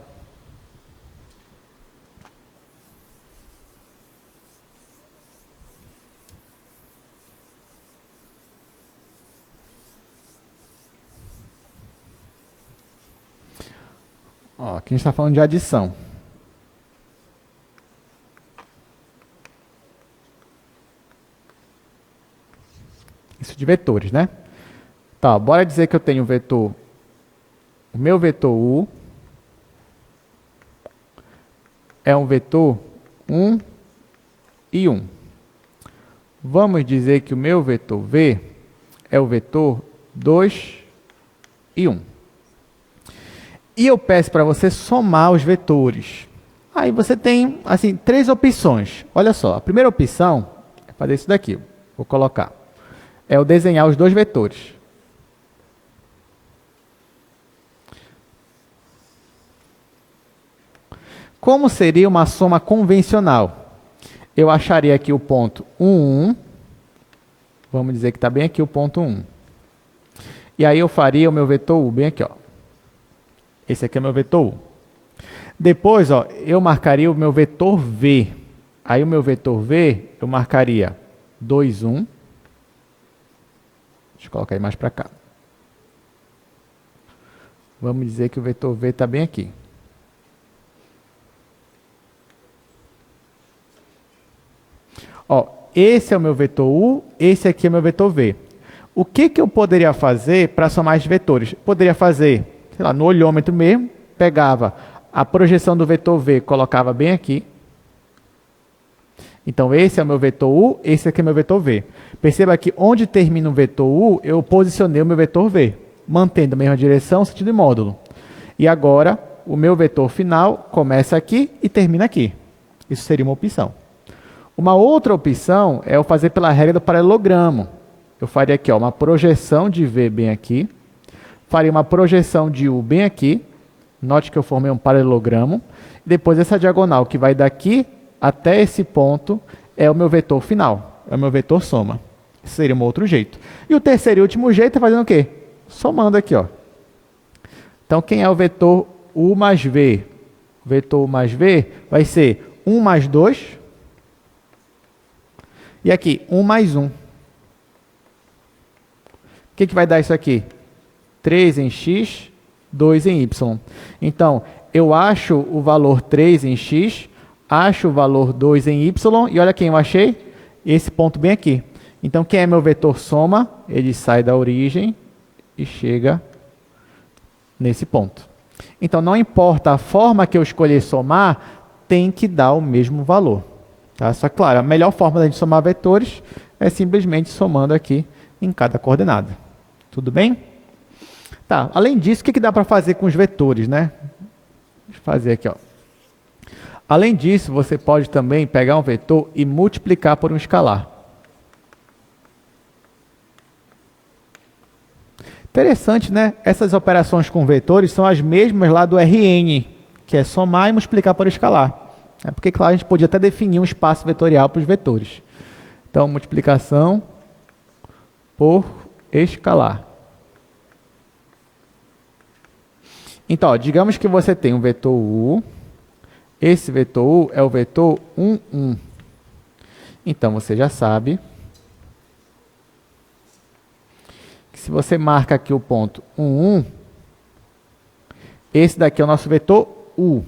Ó, aqui a gente está falando de adição. Isso de vetores, né? Tá, bora dizer que eu tenho o meu vetor U é um vetor 1 e 1. Vamos dizer que o meu vetor V é o vetor 2 e 1. E eu peço para você somar os vetores. Aí você tem, assim, 3 opções. Olha só, a primeira opção é fazer isso daqui. Vou colocar. É o desenhar os 2 vetores. Como seria uma soma convencional? Eu acharia aqui o ponto 1, 1. Vamos dizer que está bem aqui o ponto 1. E aí eu faria o meu vetor U bem aqui, ó. Esse aqui é meu vetor U. Depois, ó, eu marcaria o meu vetor V. Aí o meu vetor V, eu marcaria 2, 1. Deixa eu colocar aí mais para cá. Vamos dizer que o vetor V está bem aqui. Ó, esse é o meu vetor U, esse aqui é o meu vetor V. O que eu poderia fazer para somar esses vetores? Poderia fazer, sei lá, no olhômetro mesmo, pegava a projeção do vetor V, colocava bem aqui. Então, esse é o meu vetor U, esse aqui é o meu vetor V. Perceba que onde termina o vetor U, eu posicionei o meu vetor V, mantendo a mesma direção, sentido e módulo. E agora, o meu vetor final começa aqui e termina aqui. Isso seria uma opção. Uma outra opção é eu fazer pela regra do paralelogramo. Eu faria aqui, ó, uma projeção de V bem aqui, faria uma projeção de U bem aqui, note que eu formei um paralelogramo, e depois essa diagonal que vai daqui até esse ponto é o meu vetor final, é o meu vetor soma. Esse seria um outro jeito. E o terceiro e último jeito é fazendo o quê? Somando aqui, ó. Então, quem é o vetor U mais V? O vetor U mais V vai ser 1 mais 2, e aqui, 1 mais 1. O que vai dar isso aqui? 3 em x, 2 em y. Então, eu acho o valor 3 em x, acho o valor 2 em y, e olha quem eu achei? Esse ponto bem aqui. Então, quem é meu vetor soma? Ele sai da origem e chega nesse ponto. Então, não importa a forma que eu escolher somar, tem que dar o mesmo valor. Tá? Só que, claro, a melhor forma de a gente somar vetores é simplesmente somando aqui em cada coordenada. Tudo bem? Tá, além disso, o que dá para fazer com os vetores, né? Deixa eu fazer aqui, ó. Além disso, você pode também pegar um vetor e multiplicar por um escalar. Interessante, né? Essas operações com vetores são as mesmas lá do Rn, que é somar e multiplicar por escalar. É porque, claro, a gente podia até definir um espaço vetorial para os vetores. Então, multiplicação por escalar. Então, ó, digamos que você tem um vetor U. Esse vetor U é o vetor 1, 1. Então, você já sabe que se você marca aqui o ponto 1, 1, esse daqui é o nosso vetor U.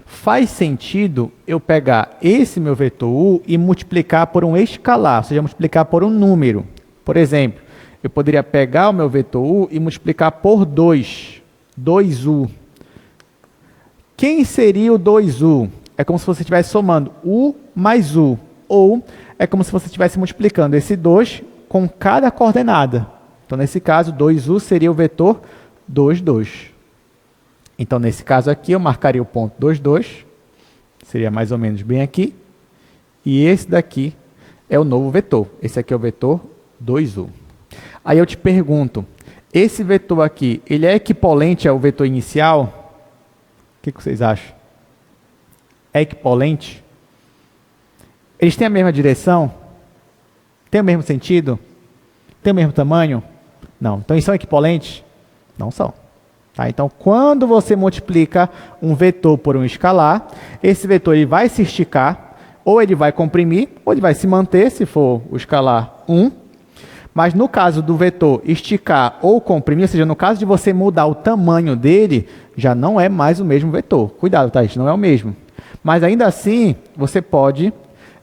Faz sentido eu pegar esse meu vetor U e multiplicar por um escalar, ou seja, multiplicar por um número. Por exemplo, eu poderia pegar o meu vetor U e multiplicar por 2, 2U. Quem seria o 2U? É como se você estivesse somando U mais U, ou é como se você estivesse multiplicando esse 2 com cada coordenada. Então, nesse caso, 2U seria o vetor 2, 2. Então, nesse caso aqui, eu marcaria o ponto 2, 2, seria mais ou menos bem aqui, e esse daqui é o novo vetor. Esse aqui é o vetor 2U. Aí eu te pergunto, esse vetor aqui, ele é equivalente ao vetor inicial? O que vocês acham? É equivalente? Eles têm a mesma direção? Tem o mesmo sentido? Tem o mesmo tamanho? Não. Então, eles são equivalentes? Não são. Tá? Então, quando você multiplica um vetor por um escalar, esse vetor ele vai se esticar, ou ele vai comprimir, ou ele vai se manter, se for o escalar 1. Mas no caso do vetor esticar ou comprimir, ou seja, no caso de você mudar o tamanho dele, já não é mais o mesmo vetor. Cuidado, tá? Isso não é o mesmo. Mas ainda assim, você pode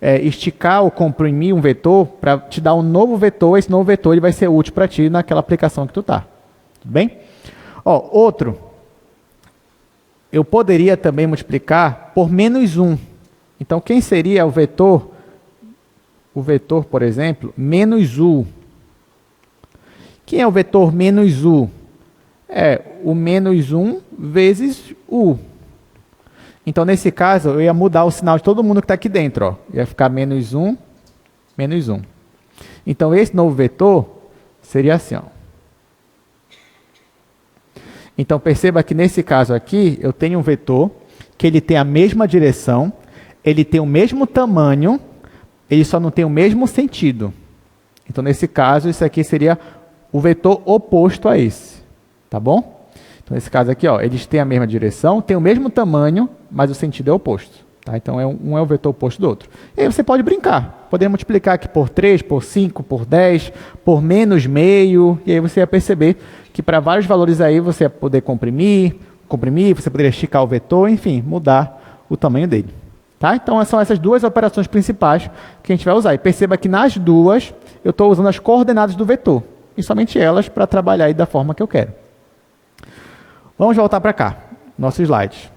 esticar ou comprimir um vetor para te dar um novo vetor. Esse novo vetor ele vai ser útil para ti naquela aplicação que tu tá. Tudo bem? Ó, outro. Eu poderia também multiplicar por menos 1. Então, quem seria o vetor? O vetor, por exemplo, menos u. Quem é o vetor menos u? É o menos 1 vezes u. Então, nesse caso, eu ia mudar o sinal de todo mundo que está aqui dentro. Ó. Ia ficar menos 1, menos 1. Então, esse novo vetor seria assim. Ó. Então, perceba que nesse caso aqui, eu tenho um vetor que ele tem a mesma direção, ele tem o mesmo tamanho, ele só não tem o mesmo sentido. Então, nesse caso, isso aqui seria o vetor oposto a esse. Tá bom? Então, nesse caso aqui, ó, eles têm a mesma direção, têm o mesmo tamanho, mas o sentido é oposto. Tá? Então, um é o vetor oposto do outro. E aí você pode brincar. Podemos multiplicar aqui por 3, por 5, por 10, por menos meio. E aí você ia perceber que para vários valores aí você ia poder comprimir, você poderia esticar o vetor, enfim, mudar o tamanho dele. Tá? Então, são essas duas operações principais que a gente vai usar. E perceba que nas duas eu estou usando as coordenadas do vetor. E somente elas para trabalhar aí da forma que eu quero. Vamos voltar para cá, nosso slide.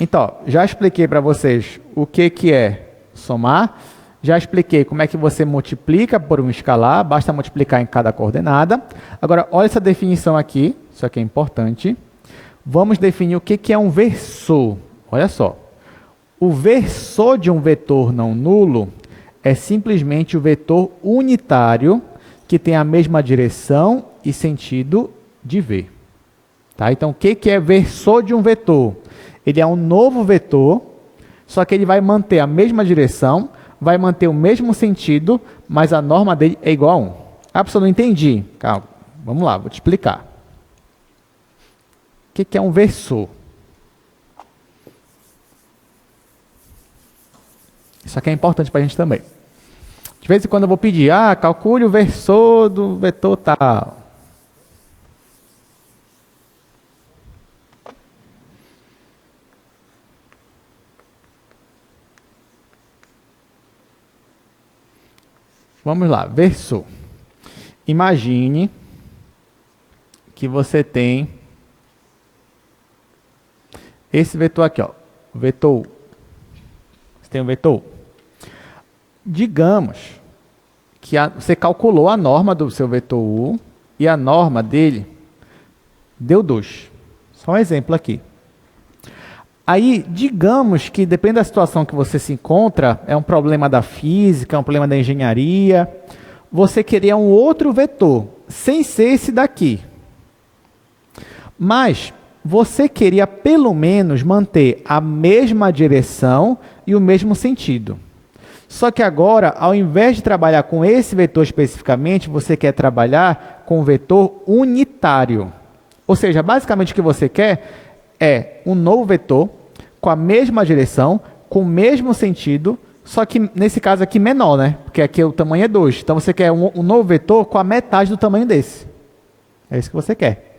Então, já expliquei para vocês o que é somar, já expliquei como é que você multiplica por um escalar, basta multiplicar em cada coordenada. Agora, olha essa definição aqui, isso aqui é importante. Vamos definir o que é um versor. Olha só, o versor de um vetor não nulo é simplesmente o vetor unitário que tem a mesma direção e sentido de v. Tá? Então, o que é versor de um vetor? Ele é um novo vetor, só que ele vai manter a mesma direção, vai manter o mesmo sentido, mas a norma dele é igual a 1. Ah, professor, não entendi. Calma, vamos lá, vou te explicar. O que é um versor? Isso aqui é importante para a gente também. De vez em quando eu vou pedir, calcule o versor do vetor tal. Vamos lá, versor. Imagine que você tem esse vetor aqui, ó, vetor U. Você tem um vetor U. Digamos que você calculou a norma do seu vetor U e a norma dele deu 2. Só um exemplo aqui. Aí, digamos que, depende da situação que você se encontra, é um problema da física, é um problema da engenharia, você queria um outro vetor, sem ser esse daqui. Mas você queria, pelo menos, manter a mesma direção e o mesmo sentido. Só que agora, ao invés de trabalhar com esse vetor especificamente, você quer trabalhar com o vetor unitário. Ou seja, basicamente o que você quer é um novo vetor com a mesma direção, com o mesmo sentido, só que nesse caso aqui menor, né? Porque aqui o tamanho é 2. Então você quer um novo vetor com a metade do tamanho desse. É isso que você quer.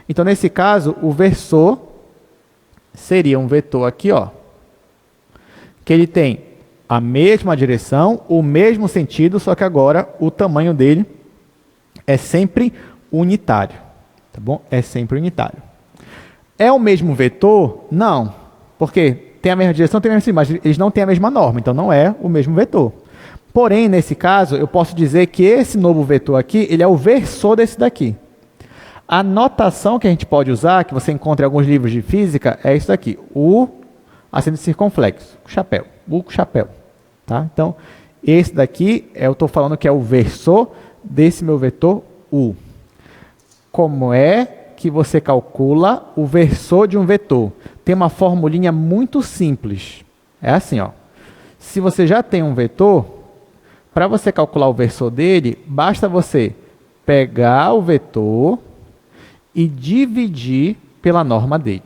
Então nesse caso, o versor seria um vetor aqui, ó, que ele tem a mesma direção, o mesmo sentido, só que agora o tamanho dele é sempre unitário. Tá bom? É sempre unitário. É o mesmo vetor? Não. Porque tem a mesma direção, tem a mesma, mas eles não têm a mesma norma, então não é o mesmo vetor. Porém, nesse caso, eu posso dizer que esse novo vetor aqui, ele é o versor desse daqui. A notação que a gente pode usar, que você encontra em alguns livros de física, é isso daqui. O acento circunflexo, o chapéu, o chapéu. Tá? Então, esse daqui, eu estou falando que é o versor desse meu vetor U. Como é que você calcula o versor de um vetor? Tem uma formulinha muito simples. É assim, ó. Se você já tem um vetor, para você calcular o versor dele, basta você pegar o vetor e dividir pela norma dele.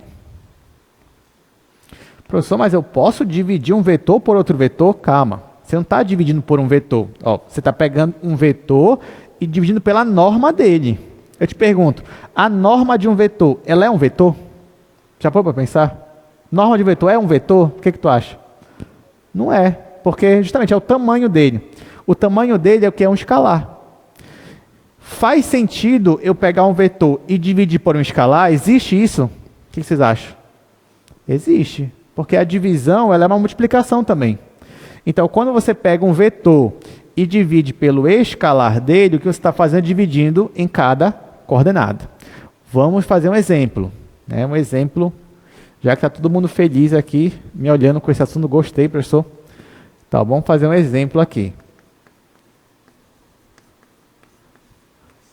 Professor, mas eu posso dividir um vetor por outro vetor? Calma, você não está dividindo por um vetor. Ó, você está pegando um vetor e dividindo pela norma dele. Eu te pergunto, a norma de um vetor, ela é um vetor? Já foi para pensar? Norma de vetor é um vetor? O que tu acha? Não é. porque justamente é o tamanho dele. O tamanho dele é o que é um escalar. Faz sentido eu pegar um vetor e dividir por um escalar? Existe isso? O que vocês acham? Existe, porque a divisão ela é uma multiplicação também. Então, quando você pega um vetor e divide pelo escalar dele, o que você está fazendo é dividindo em cada coordenada. Vamos fazer um exemplo. Né? Um exemplo, já que está todo mundo feliz aqui, me olhando com esse assunto, gostei, professor. Tá, vamos fazer um exemplo aqui.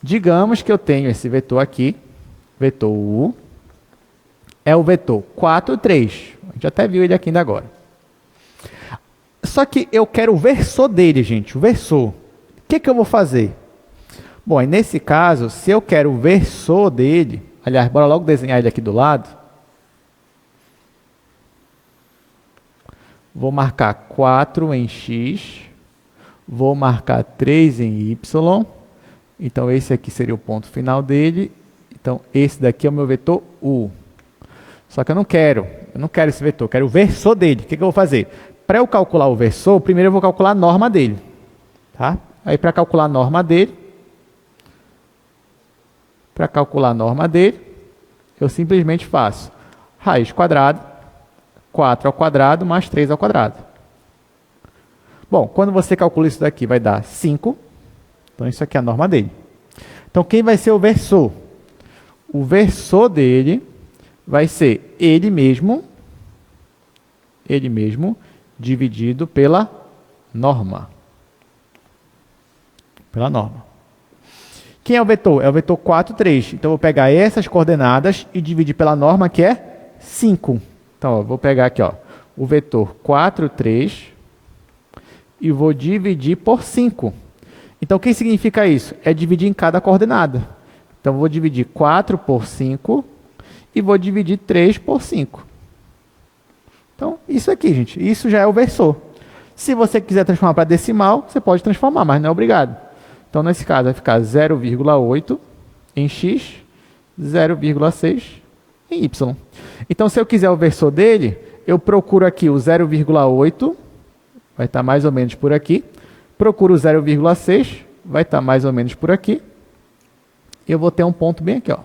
Digamos que eu tenho esse vetor aqui, vetor U, é o vetor 4, 3. A gente até viu ele aqui ainda agora. Só que eu quero o versor dele, gente, o versor. O que eu vou fazer? Bom, aí nesse caso, se eu quero o versor dele, aliás, bora logo desenhar ele aqui do lado. Vou marcar 4 em X, vou marcar 3 em Y. Então, esse aqui seria o ponto final dele. Então, esse daqui é o meu vetor U. Só que eu não quero esse vetor, eu quero o versor dele. O que eu vou fazer? Para eu calcular o versor, primeiro eu vou calcular a norma dele. Tá? Aí, para calcular a norma dele, eu simplesmente faço raiz quadrada, 4 ao quadrado mais 3 ao quadrado. Bom, quando você calcula isso daqui, vai dar 5. Então, isso aqui é a norma dele. Então, quem vai ser o versor? O versor dele vai ser ele mesmo dividido pela norma. Quem é o vetor? É o vetor 4, 3. Então, eu vou pegar essas coordenadas e dividir pela norma, que é 5. Então, ó, vou pegar aqui, ó, o vetor 4, 3 e vou dividir por 5. Então, o que significa isso? É dividir em cada coordenada. Então, vou dividir 4 por 5 e vou dividir 3 por 5. Então, isso aqui, gente, isso já é o versor. Se você quiser transformar para decimal, você pode transformar, mas não é obrigado. Então, nesse caso, vai ficar 0,8 em X, 0,6 em Y. Então, se eu quiser o versor dele, eu procuro aqui o 0,8, vai estar mais ou menos por aqui. Procuro o 0,6, vai estar mais ou menos por aqui. E eu vou ter um ponto bem aqui, ó.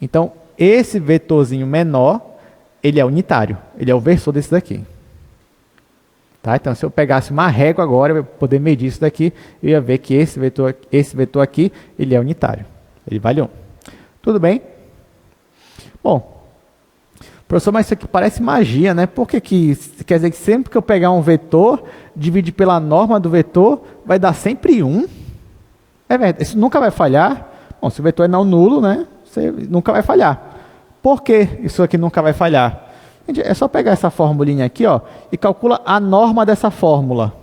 Então, esse vetorzinho menor, ele é unitário. Ele é o versor desse daqui. Tá? Então, se eu pegasse uma régua agora, eu ia poder medir isso daqui, eu ia ver que esse vetor aqui, ele é unitário. Ele vale 1. Tudo bem? Bom, professor, mas isso aqui parece magia, né? Por que quer dizer que sempre que eu pegar um vetor, dividir pela norma do vetor, vai dar sempre 1? É verdade, isso nunca vai falhar. Bom, se o vetor é não nulo, né? Você nunca vai falhar. Por que isso aqui nunca vai falhar? Gente, é só pegar essa formulinha aqui, ó, e calcula a norma dessa fórmula.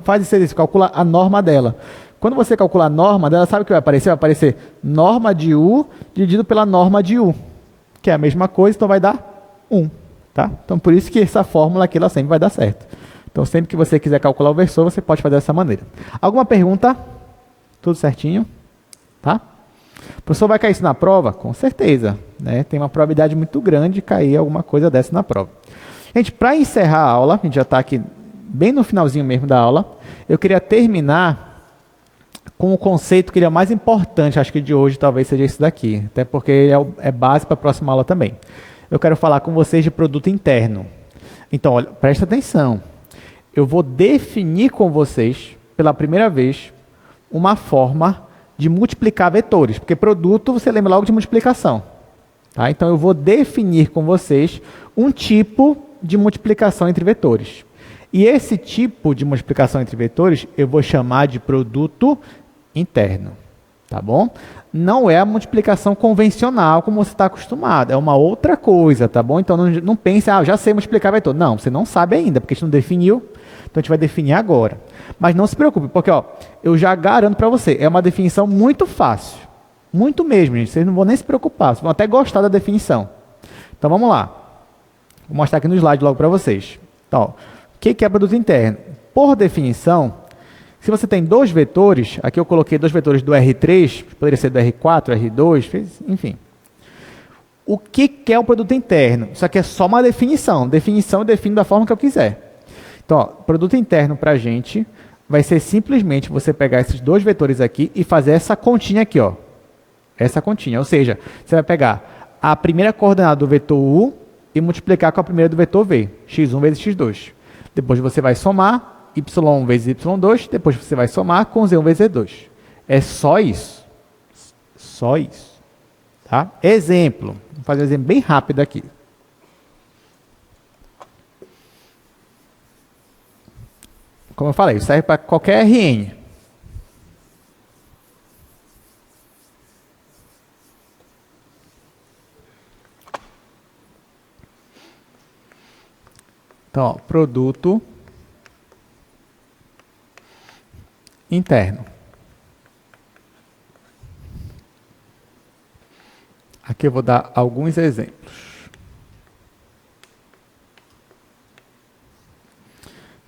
Faz isso, calcula a norma dela. Quando você calcula a norma dela, sabe o que vai aparecer? Vai aparecer norma de U dividido pela norma de U, que é a mesma coisa, então vai dar 1. Tá? Então, por isso que essa fórmula aqui ela sempre vai dar certo. Então, sempre que você quiser calcular o versor, você pode fazer dessa maneira. Alguma pergunta? Tudo certinho? Tá? O professor vai cair isso na prova? Com certeza. Né? Tem uma probabilidade muito grande de cair alguma coisa dessa na prova. Gente, para encerrar a aula, a gente já está aqui bem no finalzinho mesmo da aula, eu queria terminar com o conceito que ele é o mais importante, acho que de hoje talvez seja esse daqui, até porque ele é base para a próxima aula também. Eu quero falar com vocês de produto interno. Então, olha, presta atenção. Eu vou definir com vocês, pela primeira vez, uma forma de multiplicar vetores, porque produto você lembra logo de multiplicação. Tá? Então, eu vou definir com vocês um tipo de multiplicação entre vetores. E esse tipo de multiplicação entre vetores eu vou chamar de produto interno. Tá bom? Não é a multiplicação convencional como você está acostumado, é uma outra coisa, tá bom? Então não pense, eu já sei multiplicar vetor. Não, você não sabe ainda, porque a gente não definiu, então a gente vai definir agora. Mas não se preocupe, porque ó, eu já garanto para você, é uma definição muito fácil. Muito mesmo, gente, vocês não vão nem se preocupar, vocês vão até gostar da definição. Então vamos lá. Vou mostrar aqui no slide logo para vocês. Então, ó, o que é produto interno? Por definição, se você tem dois vetores, aqui eu coloquei dois vetores do R3, poderia ser do R4, R2, enfim. O que é o produto interno? Isso aqui é só uma definição. Definição eu defino da forma que eu quiser. Então, ó, produto interno para a gente vai ser simplesmente você pegar esses dois vetores aqui e fazer essa continha aqui, ó. Essa continha. Ou seja, você vai pegar a primeira coordenada do vetor U e multiplicar com a primeira do vetor V. x1 vezes x2. Depois você vai somar y1 vezes y2. Depois você vai somar com z1 vezes z2. É só isso. Só isso. Tá? Exemplo. Vou fazer um exemplo bem rápido aqui. Como eu falei, serve para qualquer Rn. Então, ó, produto interno. Aqui eu vou dar alguns exemplos.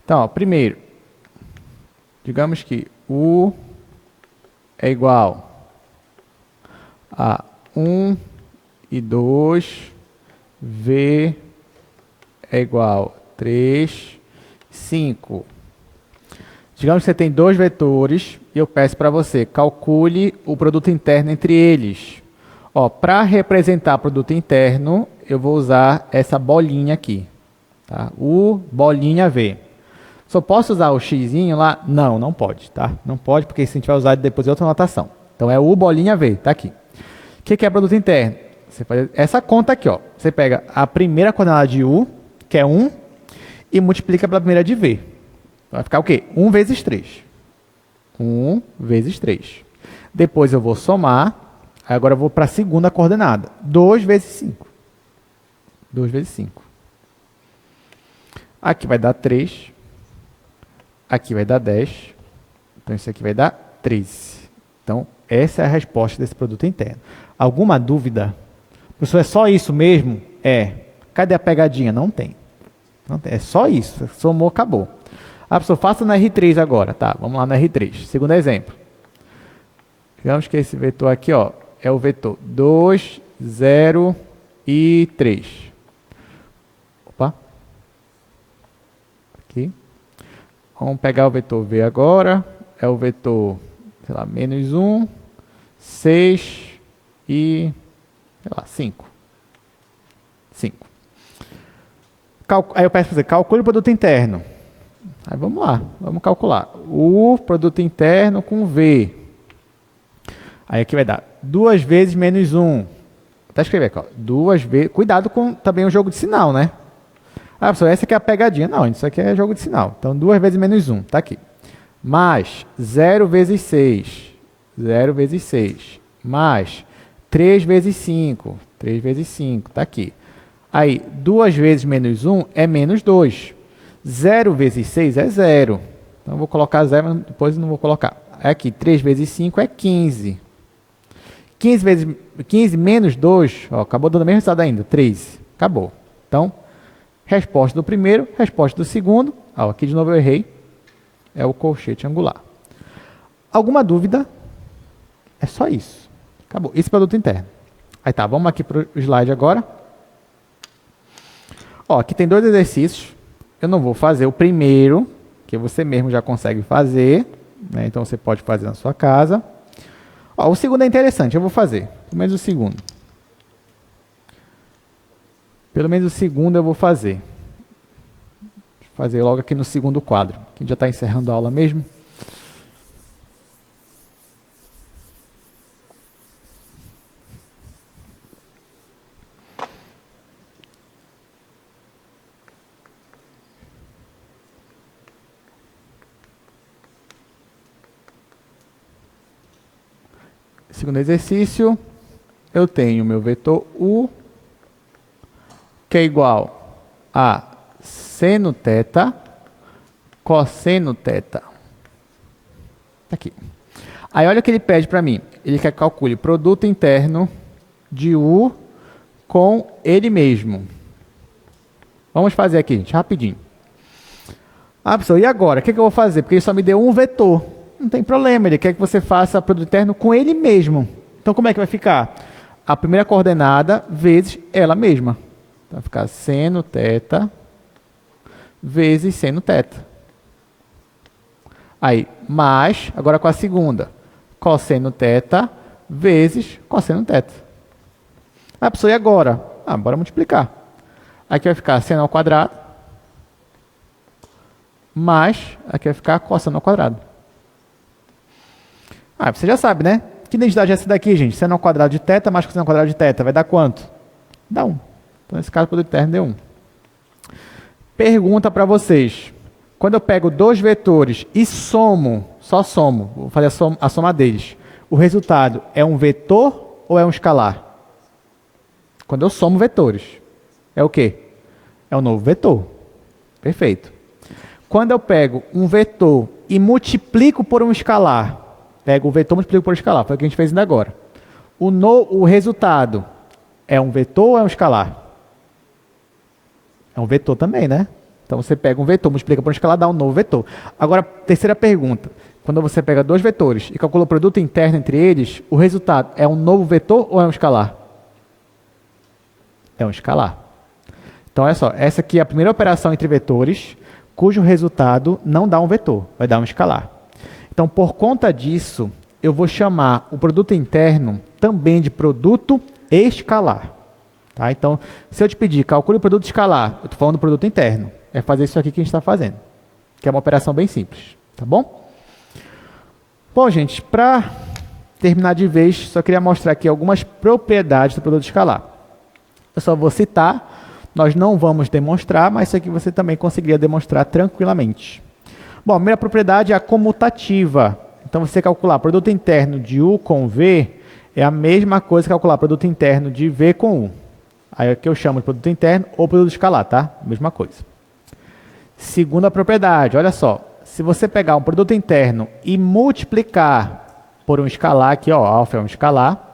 Então, ó, primeiro, digamos que U é igual a 1 e 2, V é igual a 3, 5. Digamos que você tem dois vetores e eu peço para você, calcule o produto interno entre eles. Para representar produto interno, eu vou usar essa bolinha aqui. Tá? U, bolinha V. Só posso usar o xzinho lá? Não, não pode. Tá? Não pode, porque se a gente vai usar depois de outra notação. Então é U, bolinha V. Está aqui. O que é produto interno? Você faz essa conta aqui. Ó. Você pega a primeira coordenada de U, que é 1, e multiplica pela primeira de V. Vai ficar o quê? 1 vezes 3. 1 vezes 3. Depois eu vou somar. Agora eu vou para a segunda coordenada. 2 vezes 5. 2 vezes 5. Aqui vai dar 3. Aqui vai dar 10. Então isso aqui vai dar 13. Então essa é a resposta desse produto interno. Alguma dúvida? Professor, é só isso mesmo? É. Cadê a pegadinha? Não tem. Não tem. É só isso. Somou, acabou. Professor, faça no R3 agora. Tá, vamos lá no R3. Segundo exemplo. Digamos que esse vetor aqui, ó, é o vetor 2, 0 e 3. Opa. Aqui. Vamos pegar o vetor V agora. É o vetor, sei lá, menos 1, 6 e, sei lá, 5. 5. Aí eu peço para você, calcule o produto interno. Aí vamos lá, vamos calcular. O produto interno com V. Aí aqui vai dar 2 vezes menos 1. Tá escrevendo aqui, ó. 2 vezes. Cuidado com também o jogo de sinal, né? Professor, essa aqui é a pegadinha. Não, isso aqui é jogo de sinal. Então, 2 vezes menos 1. Tá aqui. Mais 0 vezes 6. 0 vezes 6. Mais 3 vezes 5. 3 vezes 5. Tá aqui. Aí, 2 vezes menos 1 é menos 2. 0 vezes 6 é 0. Então, eu vou colocar 0, mas depois eu não vou colocar. Aqui, 3 vezes 5 é 15. 15 menos 2, ó, acabou dando o mesmo resultado ainda, 13. Acabou. Então, resposta do primeiro, resposta do segundo. Ó, aqui de novo eu errei. É o colchete angular. Alguma dúvida? É só isso. Acabou. Esse produto interno. Aí tá, vamos aqui para o slide agora. Ó, aqui tem dois exercícios. Eu não vou fazer o primeiro, que você mesmo já consegue fazer, né? Então você pode fazer na sua casa. Ó, o segundo é interessante, eu vou fazer. Pelo menos o segundo. Pelo menos o segundo eu vou fazer. Vou fazer logo aqui no segundo quadro. Que a gente já está encerrando a aula mesmo. Segundo exercício, eu tenho meu vetor U, que é igual a seno θ, cosseno θ. Aqui. Aí olha o que ele pede para mim. Ele quer que calcule produto interno de U com ele mesmo. Vamos fazer aqui, gente, rapidinho. Professor, e agora? O que eu vou fazer? Porque ele só me deu um vetor. Não tem problema, ele quer que você faça produto interno com ele mesmo. Então, como é que vai ficar? a primeira coordenada vezes ela mesma. Vai ficar seno θ vezes seno θ. Aí, mais, agora com a segunda, cosseno θ vezes cosseno θ. A pessoa, e agora? Bora multiplicar. Aqui vai ficar seno ao quadrado, mais, aqui vai ficar cosseno ao quadrado. Você já sabe, né? Que identidade é essa daqui, gente? Seno ao quadrado de θ mais cosseno ao quadrado de θ. Vai dar quanto? Dá 1. Então, nesse caso, o produto interno deu 1. Pergunta para vocês. Quando eu pego dois vetores e somo, só somo, vou fazer a soma deles, o resultado é um vetor ou é um escalar? Quando eu somo vetores, é o quê? É um novo vetor. Perfeito. Quando eu pego um vetor e multiplico por um escalar, pego o vetor e multiplico por um escalar, foi o que a gente fez ainda agora. O resultado é um vetor ou é um escalar? É um vetor também, né? Então, você pega um vetor, multiplica por um escalar, dá um novo vetor. Agora, terceira pergunta. Quando você pega dois vetores e calcula o produto interno entre eles, o resultado é um novo vetor ou é um escalar? É um escalar. Então, olha só. Essa aqui é a primeira operação entre vetores, cujo resultado não dá um vetor, vai dar um escalar. Então, por conta disso, eu vou chamar o produto interno também de produto escalar. Tá? Então, se eu te pedir, calcule o produto escalar, eu estou falando do produto interno. É fazer isso aqui que a gente está fazendo, que é uma operação bem simples, tá bom? Bom, gente, para terminar de vez, só queria mostrar aqui algumas propriedades do produto escalar. Eu só vou citar, nós não vamos demonstrar, mas isso aqui você também conseguiria demonstrar tranquilamente. Bom, a primeira propriedade é a comutativa. Então, você calcular produto interno de U com V é a mesma coisa que calcular produto interno de V com U. Aí é o que eu chamo de produto interno ou produto escalar, tá? Mesma coisa. Segunda propriedade, olha só. Se você pegar um produto interno e multiplicar por um escalar, aqui ó, alfa é um escalar,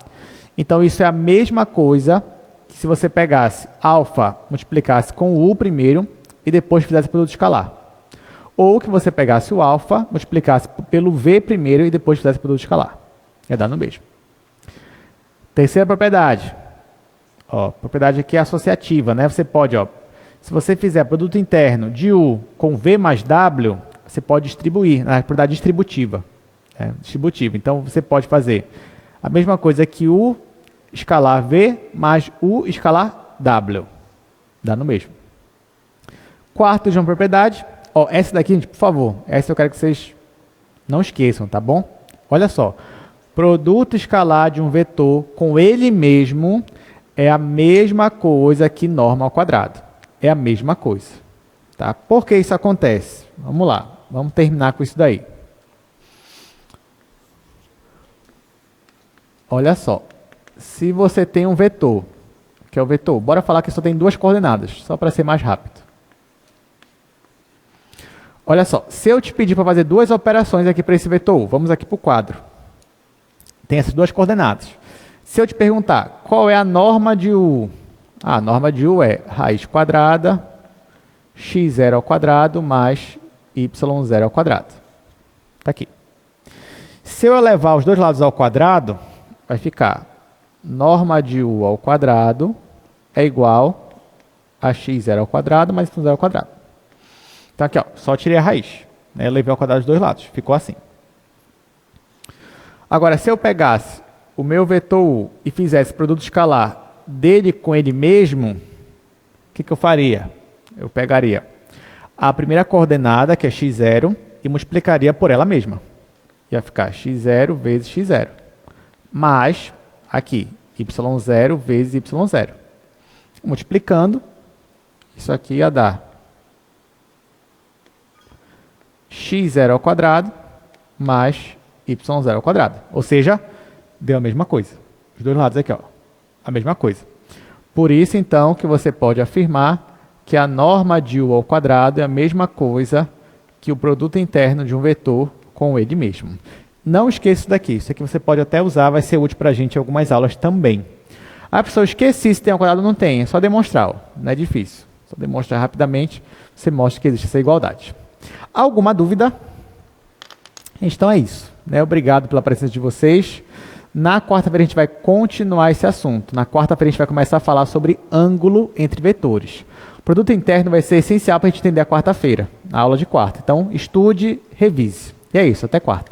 então isso é a mesma coisa que se você pegasse alfa, multiplicasse com o U primeiro e depois fizesse produto escalar. Ou que você pegasse o alfa, multiplicasse pelo V primeiro e depois fizesse produto escalar. Ia dar no mesmo. Terceira propriedade. Ó, propriedade aqui é associativa, né? Você pode, ó, se você fizer produto interno de U com V mais W, você pode distribuir, na propriedade distributiva. Distributiva. Então, você pode fazer a mesma coisa que U escalar V mais U escalar W. Dá no mesmo. Quarto de uma propriedade. Ó, essa daqui, gente, por favor, essa eu quero que vocês não esqueçam, tá bom? Olha só. Produto escalar de um vetor com ele mesmo é a mesma coisa que norma ao quadrado. É a mesma coisa. Tá? Por que isso acontece? Vamos lá. Vamos terminar com isso daí. Olha só. Se você tem um vetor, que é o vetor, bora falar que só tem duas coordenadas, só para ser mais rápido. Olha só. Se eu te pedir para fazer duas operações aqui para esse vetor, vamos aqui para o quadro. Tem essas duas coordenadas. Se eu te perguntar qual é a norma de U, a norma de U é raiz quadrada, x0 ao quadrado mais y0 ao quadrado. Está aqui. Se eu elevar os dois lados ao quadrado, vai ficar norma de U ao quadrado é igual a x0 ao quadrado mais y0 ao quadrado. Então aqui, ó, só tirei a raiz. Né? Levei ao quadrado dos dois lados. Ficou assim. Agora, se eu pegasse o meu vetor U e fizesse produto escalar dele com ele mesmo, o que eu faria? Eu pegaria a primeira coordenada, que é x0, e multiplicaria por ela mesma. Ia ficar x0 vezes x0. Mais, aqui, y0 vezes y0. Multiplicando, isso aqui ia dar x0 ao quadrado mais y0 ao quadrado. Ou seja, deu a mesma coisa. Os dois lados aqui, ó, a mesma coisa. Por isso, então, que você pode afirmar que a norma de U ao quadrado é a mesma coisa que o produto interno de um vetor com ele mesmo. Não esqueça isso daqui. Isso aqui você pode até usar, vai ser útil para a gente em algumas aulas também. A pessoa esqueci se tem ao quadrado ou não tem. É só demonstrar, ó. Não é difícil. Só demonstrar rapidamente, você mostra que existe essa igualdade. Alguma dúvida? Então é isso. Né? Obrigado pela presença de vocês. Na quarta-feira a gente vai continuar esse assunto. Na quarta-feira a gente vai começar a falar sobre ângulo entre vetores. O produto interno vai ser essencial para a gente entender a quarta-feira, a aula de quarta. Então, estude, revise. E é isso, até quarta.